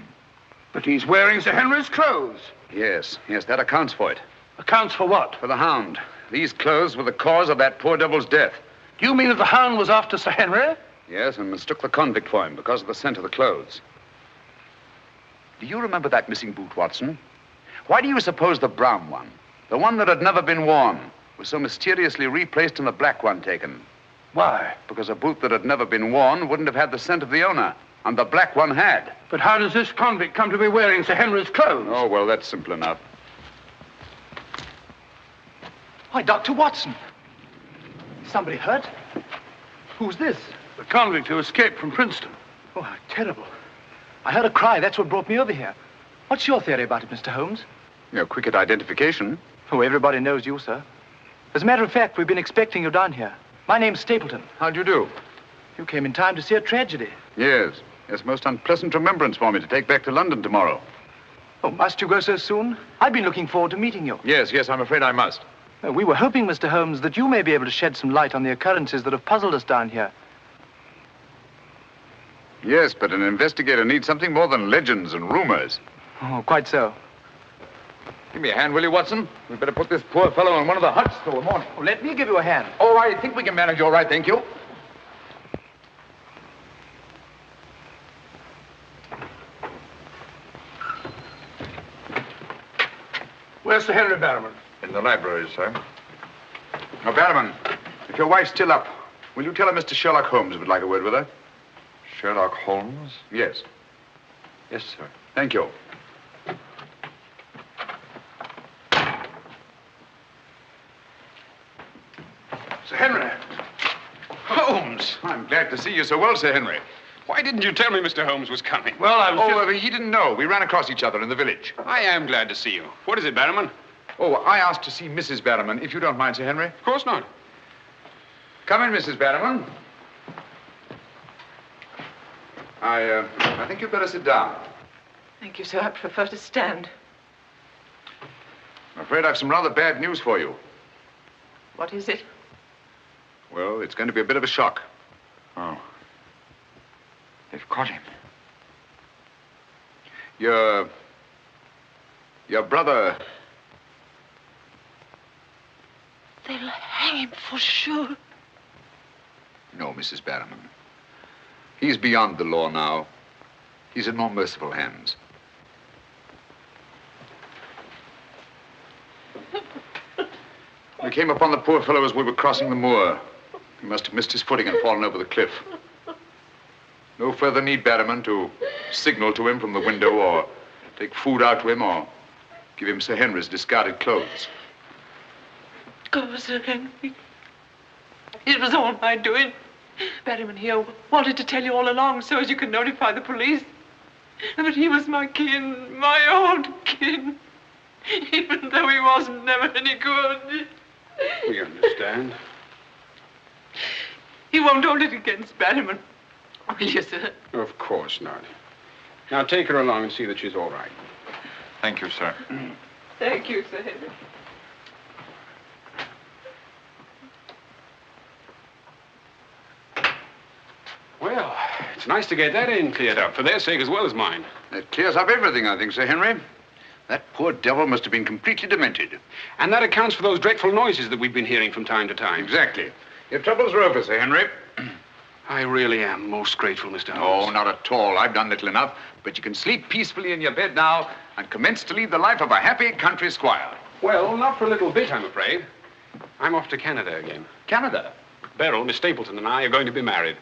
But he's wearing Sir Henry's clothes. Yes, that accounts for it. Accounts for what? For the hound. These clothes were the cause of that poor devil's death. Do you mean that the hound was after Sir Henry? Yes, and mistook the convict for him because of the scent of the clothes. Do you remember that missing boot, Watson? Why do you suppose the brown one, the one that had never been worn, was so mysteriously replaced in the black one taken? Why? Because a boot that had never been worn wouldn't have had the scent of the owner, and the black one had. But how does this convict come to be wearing Sir Henry's clothes? Oh, well, that's simple enough. Why, Dr. Watson. Somebody hurt? Who's this? The convict who escaped from Princeton. Oh, how terrible. I heard a cry. That's what brought me over here. What's your theory about it, Mr. Holmes? You're quick at identification. Oh, everybody knows you, sir. As a matter of fact, we've been expecting you down here. My name's Stapleton. How'd you do? You came in time to see a tragedy. Yes, most unpleasant remembrance for me to take back to London tomorrow. Oh, must you go so soon? I've been looking forward to meeting you. Yes, I'm afraid I must. We were hoping, Mr. Holmes, that you may be able to shed some light on the occurrences that have puzzled us down here. Yes, but an investigator needs something more than legends and rumors. Oh, quite so. Give me a hand, will you, Watson? We'd better put this poor fellow in one of the huts till the morning. Oh, let me give you a hand. Oh, I think we can manage all right, thank you. Where's Sir Henry Barrowman? In the library, sir. Now, Barrowman, if your wife's still up, will you tell her Mr. Sherlock Holmes would like a word with her? Sherlock Holmes? Yes. Yes, sir. Thank you. Sir Henry. Holmes! I'm glad to see you so well, Sir Henry. Why didn't you tell me Mr. Holmes was coming? Well, I was he didn't know. We ran across each other in the village. I am glad to see you. What is it, Barrowman? Oh, I asked to see Mrs. Barrowman, if you don't mind, Sir Henry. Of course not. Come in, Mrs. Barrowman. I think you'd better sit down. Thank you, sir. I prefer to stand. I'm afraid I've some rather bad news for you. What is it? Well, it's going to be a bit of a shock. Oh. They've caught him. Your brother... They'll hang him for sure. No, Mrs. Barrowman. He's beyond the law now. He's in more merciful hands. We came upon the poor fellow as we were crossing the moor. He must have missed his footing and fallen over the cliff. No further need, Barrowman, to signal to him from the window or take food out to him or give him Sir Henry's discarded clothes. Oh, Sir Henry. It was all my doing. Barrowman here wanted to tell you all along so as you could notify the police. But he was my kin, my old kin. Even though he wasn't never any good. We understand. He won't hold it against Barrowman, will you, sir? Of course not. Now take her along and see that she's all right. Thank you, sir. Thank you, Sir Henry. Well, it's nice to get that in cleared up, for their sake as well as mine. It clears up everything, I think, Sir Henry. That poor devil must have been completely demented. And that accounts for those dreadful noises that we've been hearing from time to time. Exactly. Your troubles are over, Sir Henry. I really am most grateful, Mr. Holmes. Oh, not at all. I've done little enough. But you can sleep peacefully in your bed now and commence to lead the life of a happy country squire. Well, not for a little bit, I'm afraid. I'm off to Canada again. Canada? Beryl, Miss Stapleton, and I are going to be married.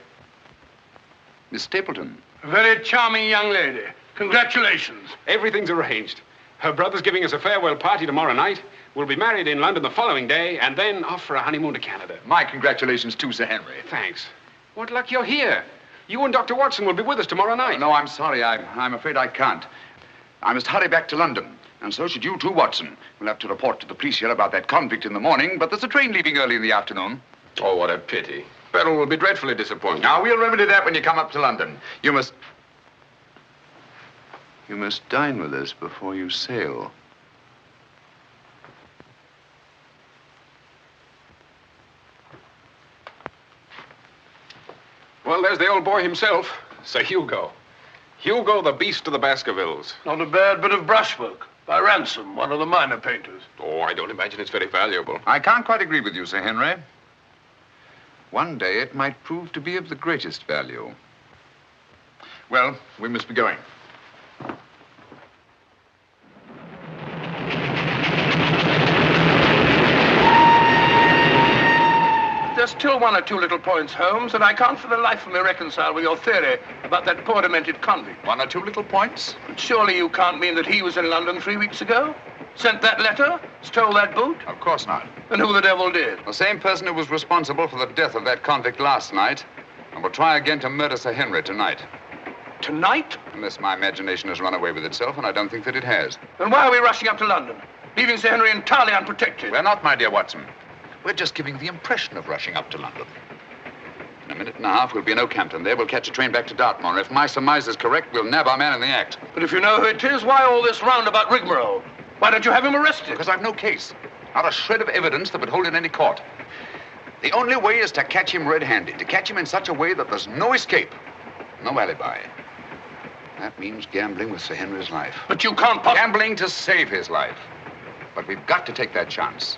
Miss Stapleton? A very charming young lady. Congratulations. Everything's arranged. Her brother's giving us a farewell party tomorrow night. We'll be married in London the following day, and then off for a honeymoon to Canada. My congratulations too, Sir Henry. Thanks. What luck you're here. You and Dr. Watson will be with us tomorrow night. No, I'm sorry. I'm afraid I can't. I must hurry back to London. And so should you too, Watson. We'll have to report to the police here about that convict in the morning, but there's a train leaving early in the afternoon. Oh, what a pity. Beryl will be dreadfully disappointed. Now, we'll remedy that when you come up to London. You must dine with us before you sail. Well, there's the old boy himself, Sir Hugo. Hugo, the beast of the Baskervilles. Not a bad bit of brushwork. By Ransom, one of the minor painters. Oh, I don't imagine it's very valuable. I can't quite agree with you, Sir Henry. One day it might prove to be of the greatest value. Well, we must be going. There's still one or two little points, Holmes, that I can't for the life of me reconcile with your theory about that poor demented convict. One or two little points? But surely you can't mean that he was in London 3 weeks ago? Sent that letter? Stole that boot? Of course not. And who the devil did? The same person who was responsible for the death of that convict last night and will try again to murder Sir Henry tonight. Tonight? Unless my imagination has run away with itself, and I don't think that it has. Then why are we rushing up to London, leaving Sir Henry entirely unprotected? We're not, my dear Watson. We're just giving the impression of rushing up to London. In a minute and a half, we'll be in Oakhampton. There, we'll catch a train back to Dartmoor. If my surmise is correct, we'll nab our man in the act. But if you know who it is, why all this roundabout rigmarole? Why don't you have him arrested? Because I've no case. Not a shred of evidence that would hold in any court. The only way is to catch him red-handed, to catch him in such a way that there's no escape, no alibi. That means gambling with Sir Henry's life. But you can't Gambling to save his life. But we've got to take that chance.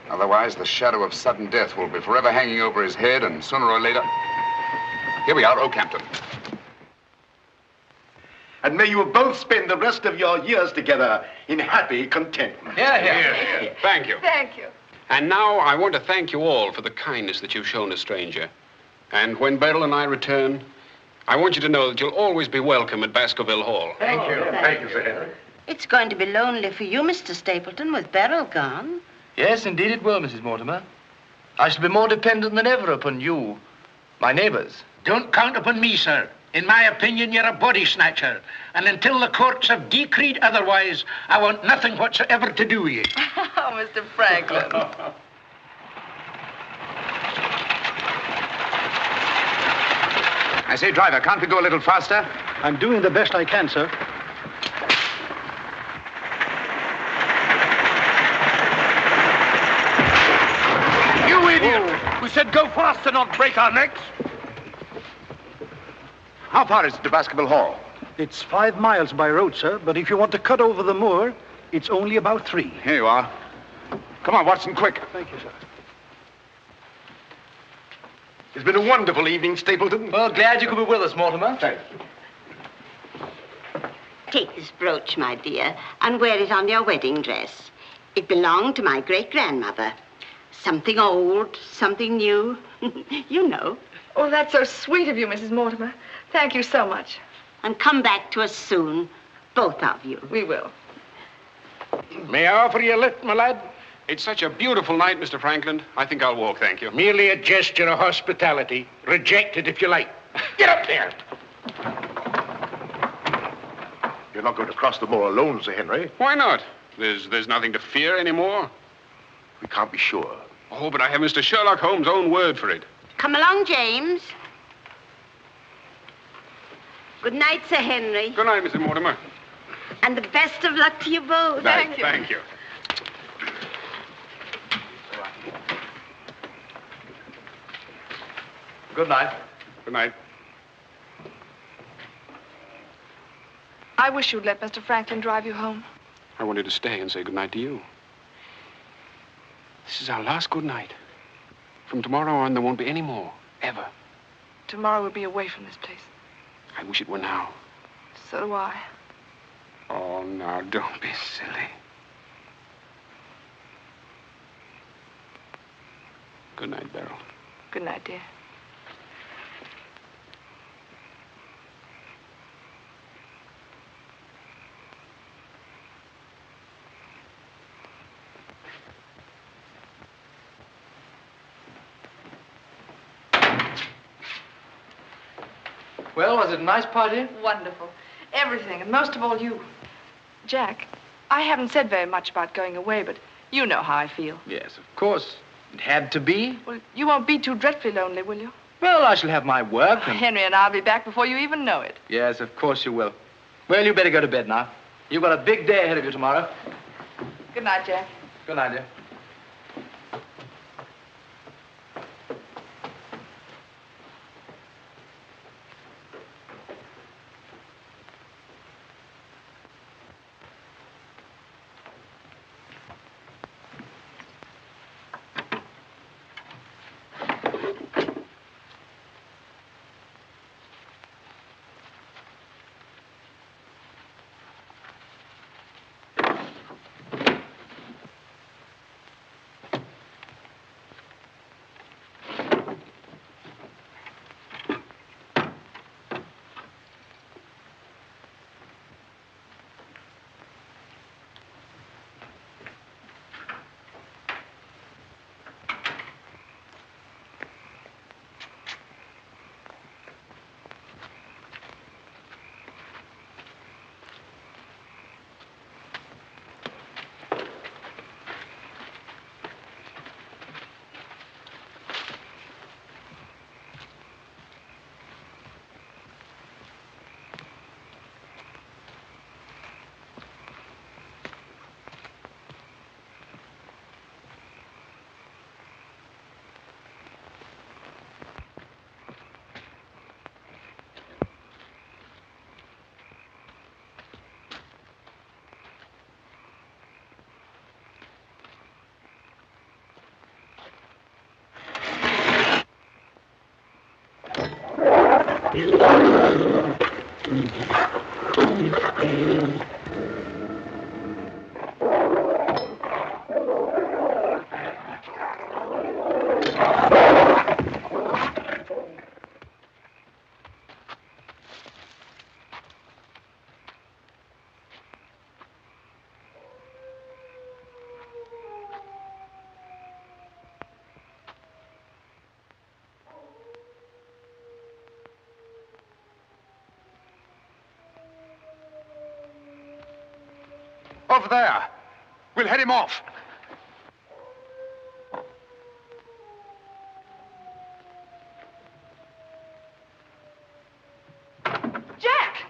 Otherwise, the shadow of sudden death will be forever hanging over his head, and sooner or later... Here we are, Oakhampton. And may you both spend the rest of your years together in happy contentment. Here. Thank you. Thank you. And now I want to thank you all for the kindness that you've shown a stranger. And when Beryl and I return, I want you to know that you'll always be welcome at Baskerville Hall. Thank you. Thank you, Sir Henry. It's going to be lonely for you, Mr. Stapleton, with Beryl gone. Yes, indeed it will, Mrs. Mortimer. I shall be more dependent than ever upon you, my neighbors. Don't count upon me, sir. In my opinion, you're a body snatcher. And until the courts have decreed otherwise, I want nothing whatsoever to do with you. Oh, Mr. Franklin. I say, driver, can't we go a little faster? I'm doing the best I can, sir. You idiot! We said go faster, not break our necks. How far is it to Baskerville Hall? It's 5 miles by road, sir, but if you want to cut over the moor, it's only about 3. Here you are. Come on, Watson, quick. Thank you, sir. It's been a wonderful evening, Stapleton. Well, glad you could be with us, Mortimer. Thank you. Take this brooch, my dear, and wear it on your wedding dress. It belonged to my great-grandmother. Something old, something new. You know. Oh, that's so sweet of you, Mrs. Mortimer. Thank you so much. And come back to us soon, both of you. We will. May I offer you a lift, my lad? It's such a beautiful night, Mr. Franklin. I think I'll walk, thank you. Merely a gesture of hospitality. Reject it if you like. Get up there. You're not going to cross the moor alone, Sir Henry. Why not? There's nothing to fear anymore. We can't be sure. Oh, but I have Mr. Sherlock Holmes' own word for it. Come along, James. Good night, Sir Henry. Good night, Mrs. Mortimer. And the best of luck to you both. Thank you. Thank you. Good night. Good night. I wish you'd let Mr. Franklin drive you home. I wanted to stay and say good night to you. This is our last good night. From tomorrow on, there won't be any more, ever. Tomorrow we'll be away from this place. I wish it were now. So do I. Oh, now, don't be silly. Good night, Beryl. Good night, dear. Well, was it a nice party? Wonderful. Everything, and most of all you. Jack, I haven't said very much about going away, but you know how I feel. Yes, of course. It had to be. Well, you won't be too dreadfully lonely, will you? Well, I shall have my work and... Henry and I'll be back before you even know it. Yes, of course you will. Well, you better go to bed now. You've got a big day ahead of you tomorrow. Good night, Jack. Good night, dear. Over there. We'll head him off. Jack!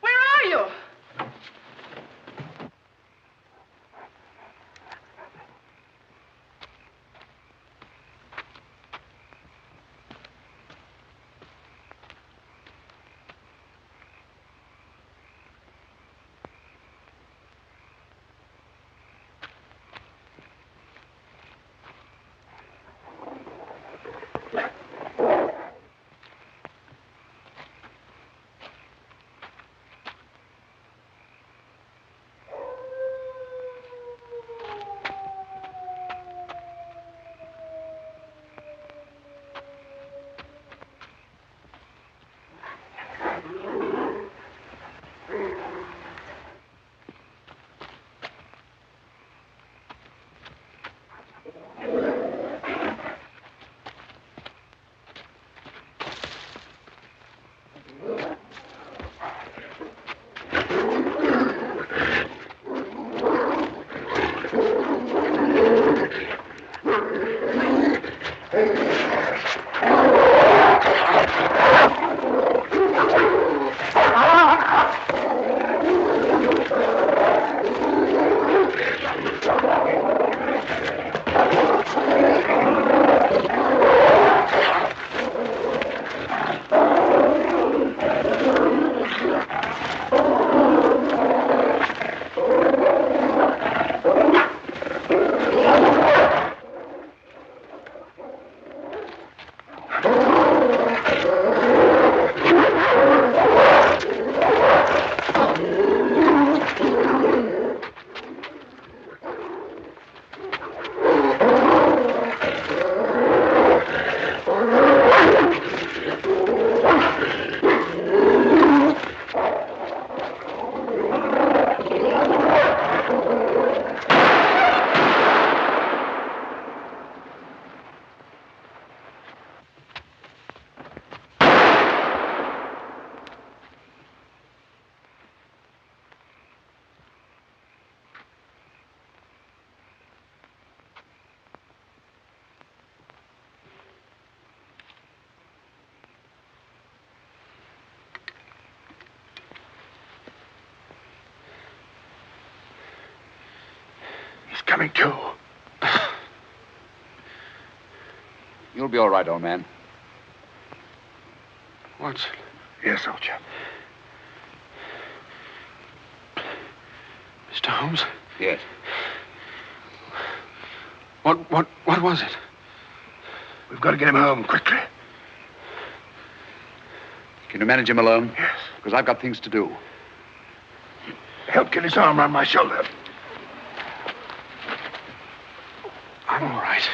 Where are you? Coming to. You'll be all right, old man. Watson. Yes, old chap. Mr. Holmes? Yes. What was it? We've got to get him home quickly. Can you manage him alone? Yes. Because I've got things to do. Help get his arm around my shoulder. I'm all right.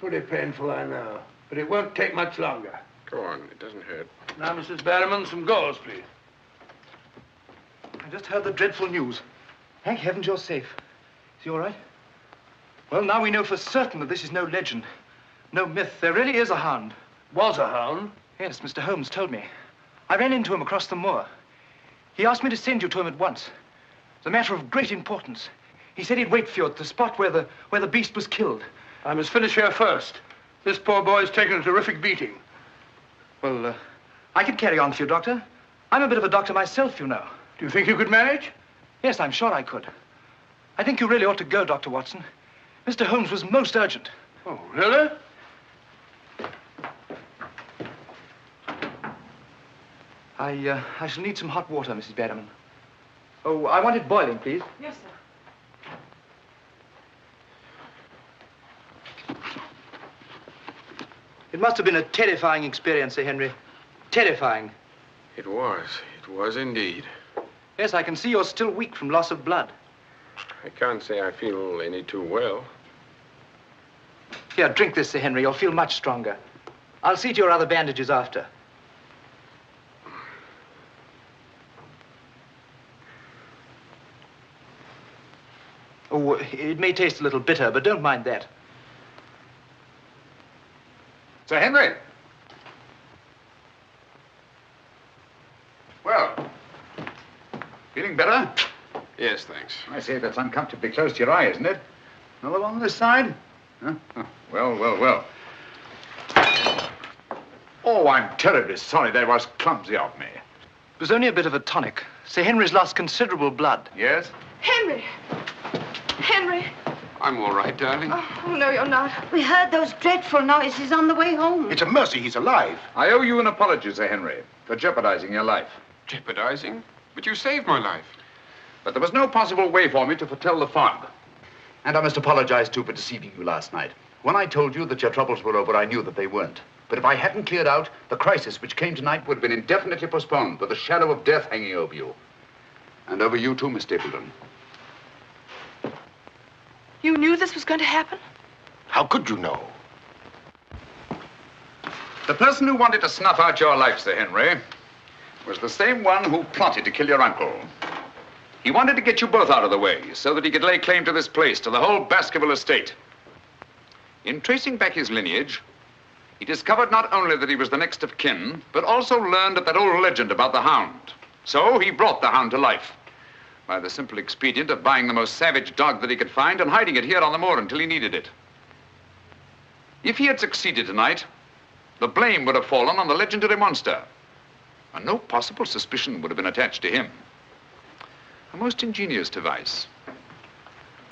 Pretty painful, I know. But it won't take much longer. Go on, it doesn't hurt. Now, Mrs. Barrowman, some gauze, please. I just heard the dreadful news. Thank heavens you're safe. Is he all right? Well, now we know for certain that this is no legend, no myth. There really is a hound. Was a hound? Yes, Mr. Holmes told me. I ran into him across the moor. He asked me to send you to him at once. It's a matter of great importance. He said he'd wait for you at the spot where the beast was killed. I must finish here first. This poor boy's taken a terrific beating. Well, I could carry on for you, Doctor. I'm a bit of a doctor myself, you know. Do you think you could manage? Yes, I'm sure I could. I think you really ought to go, Dr. Watson. Mr. Holmes was most urgent. Oh, really? I shall need some hot water, Mrs. Barrowman. Oh, I want it boiling, please. Yes, sir. It must have been a terrifying experience, Sir Henry. Terrifying. It was. It was indeed. Yes, I can see you're still weak from loss of blood. I can't say I feel any too well. Here, drink this, Sir Henry. You'll feel much stronger. I'll see to your other bandages after. Oh, it may taste a little bitter, but don't mind that. Sir Henry! Well, feeling better? Yes, thanks. I say, that's uncomfortably close to your eye, isn't it? Another one on this side? Huh? Oh, well, well, well. Oh, I'm terribly sorry. That was clumsy of me. It was only a bit of a tonic. Sir Henry's lost considerable blood. Yes? Henry! Henry! I'm all right, darling. Oh, no, you're not. We heard those dreadful noises on the way home. It's a mercy he's alive. I owe you an apology, Sir Henry, for jeopardizing your life. Jeopardizing? But you saved my life. But there was no possible way for me to foretell the fog. And I must apologize, too, for deceiving you last night. When I told you that your troubles were over, I knew that they weren't. But if I hadn't cleared out, the crisis which came tonight would have been indefinitely postponed, with the shadow of death hanging over you. And over you, too, Miss Stapleton. You knew this was going to happen? How could you know? The person who wanted to snuff out your life, Sir Henry, was the same one who plotted to kill your uncle. He wanted to get you both out of the way so that he could lay claim to this place, to the whole Baskerville estate. In tracing back his lineage, he discovered not only that he was the next of kin, but also learned of that old legend about the hound. So he brought the hound to life by the simple expedient of buying the most savage dog that he could find and hiding it here on the moor until he needed it. If he had succeeded tonight, the blame would have fallen on the legendary monster, and no possible suspicion would have been attached to him. A most ingenious device.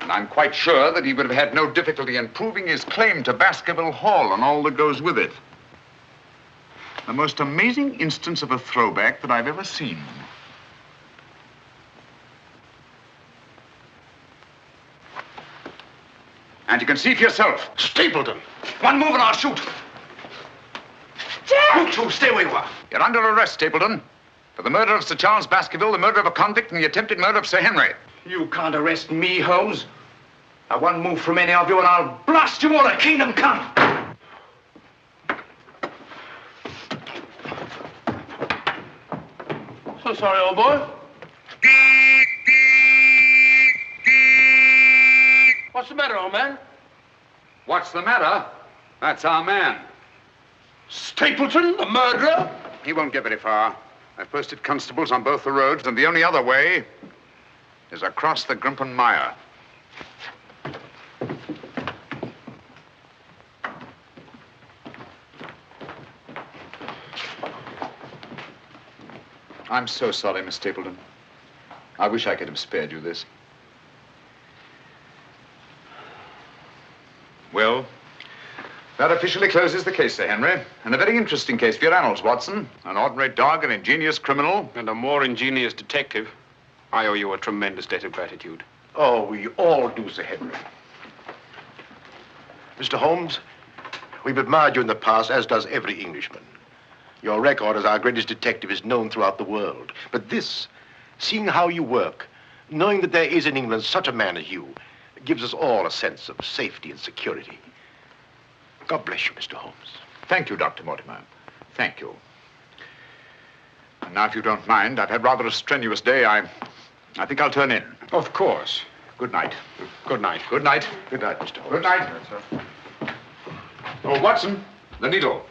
And I'm quite sure that he would have had no difficulty in proving his claim to Baskerville Hall and all that goes with it. The most amazing instance of a throwback that I've ever seen. And you can see for yourself. Stapleton! One move and I'll shoot. Jack! You two, stay where you are. You're under arrest, Stapleton. For the murder of Sir Charles Baskerville, the murder of a convict, and the attempted murder of Sir Henry. You can't arrest me, Holmes. Now, one move from any of you and I'll blast you all to kingdom come. So sorry, old boy. What's the matter, old man? What's the matter? That's our man. Stapleton, the murderer? He won't get very far. I've posted constables on both the roads, and the only other way is across the Grimpen Mire. I'm so sorry, Miss Stapleton. I wish I could have spared you this. Well, that officially closes the case, Sir Henry. And a very interesting case for your annals, Watson. An ordinary dog, an ingenious criminal. And a more ingenious detective. I owe you a tremendous debt of gratitude. Oh, we all do, Sir Henry. Mr. Holmes, we've admired you in the past, as does every Englishman. Your record as our greatest detective is known throughout the world. But this, seeing how you work, knowing that there is in England such a man as you, gives us all a sense of safety and security. God bless you, Mr. Holmes. Thank you, Dr. Mortimer. Thank you. And now, if you don't mind, I've had rather a strenuous day. I think I'll turn in. Of course. Good night. Good night. Good night. Good night, Mr. Holmes. Good night. Oh, Watson, the needle.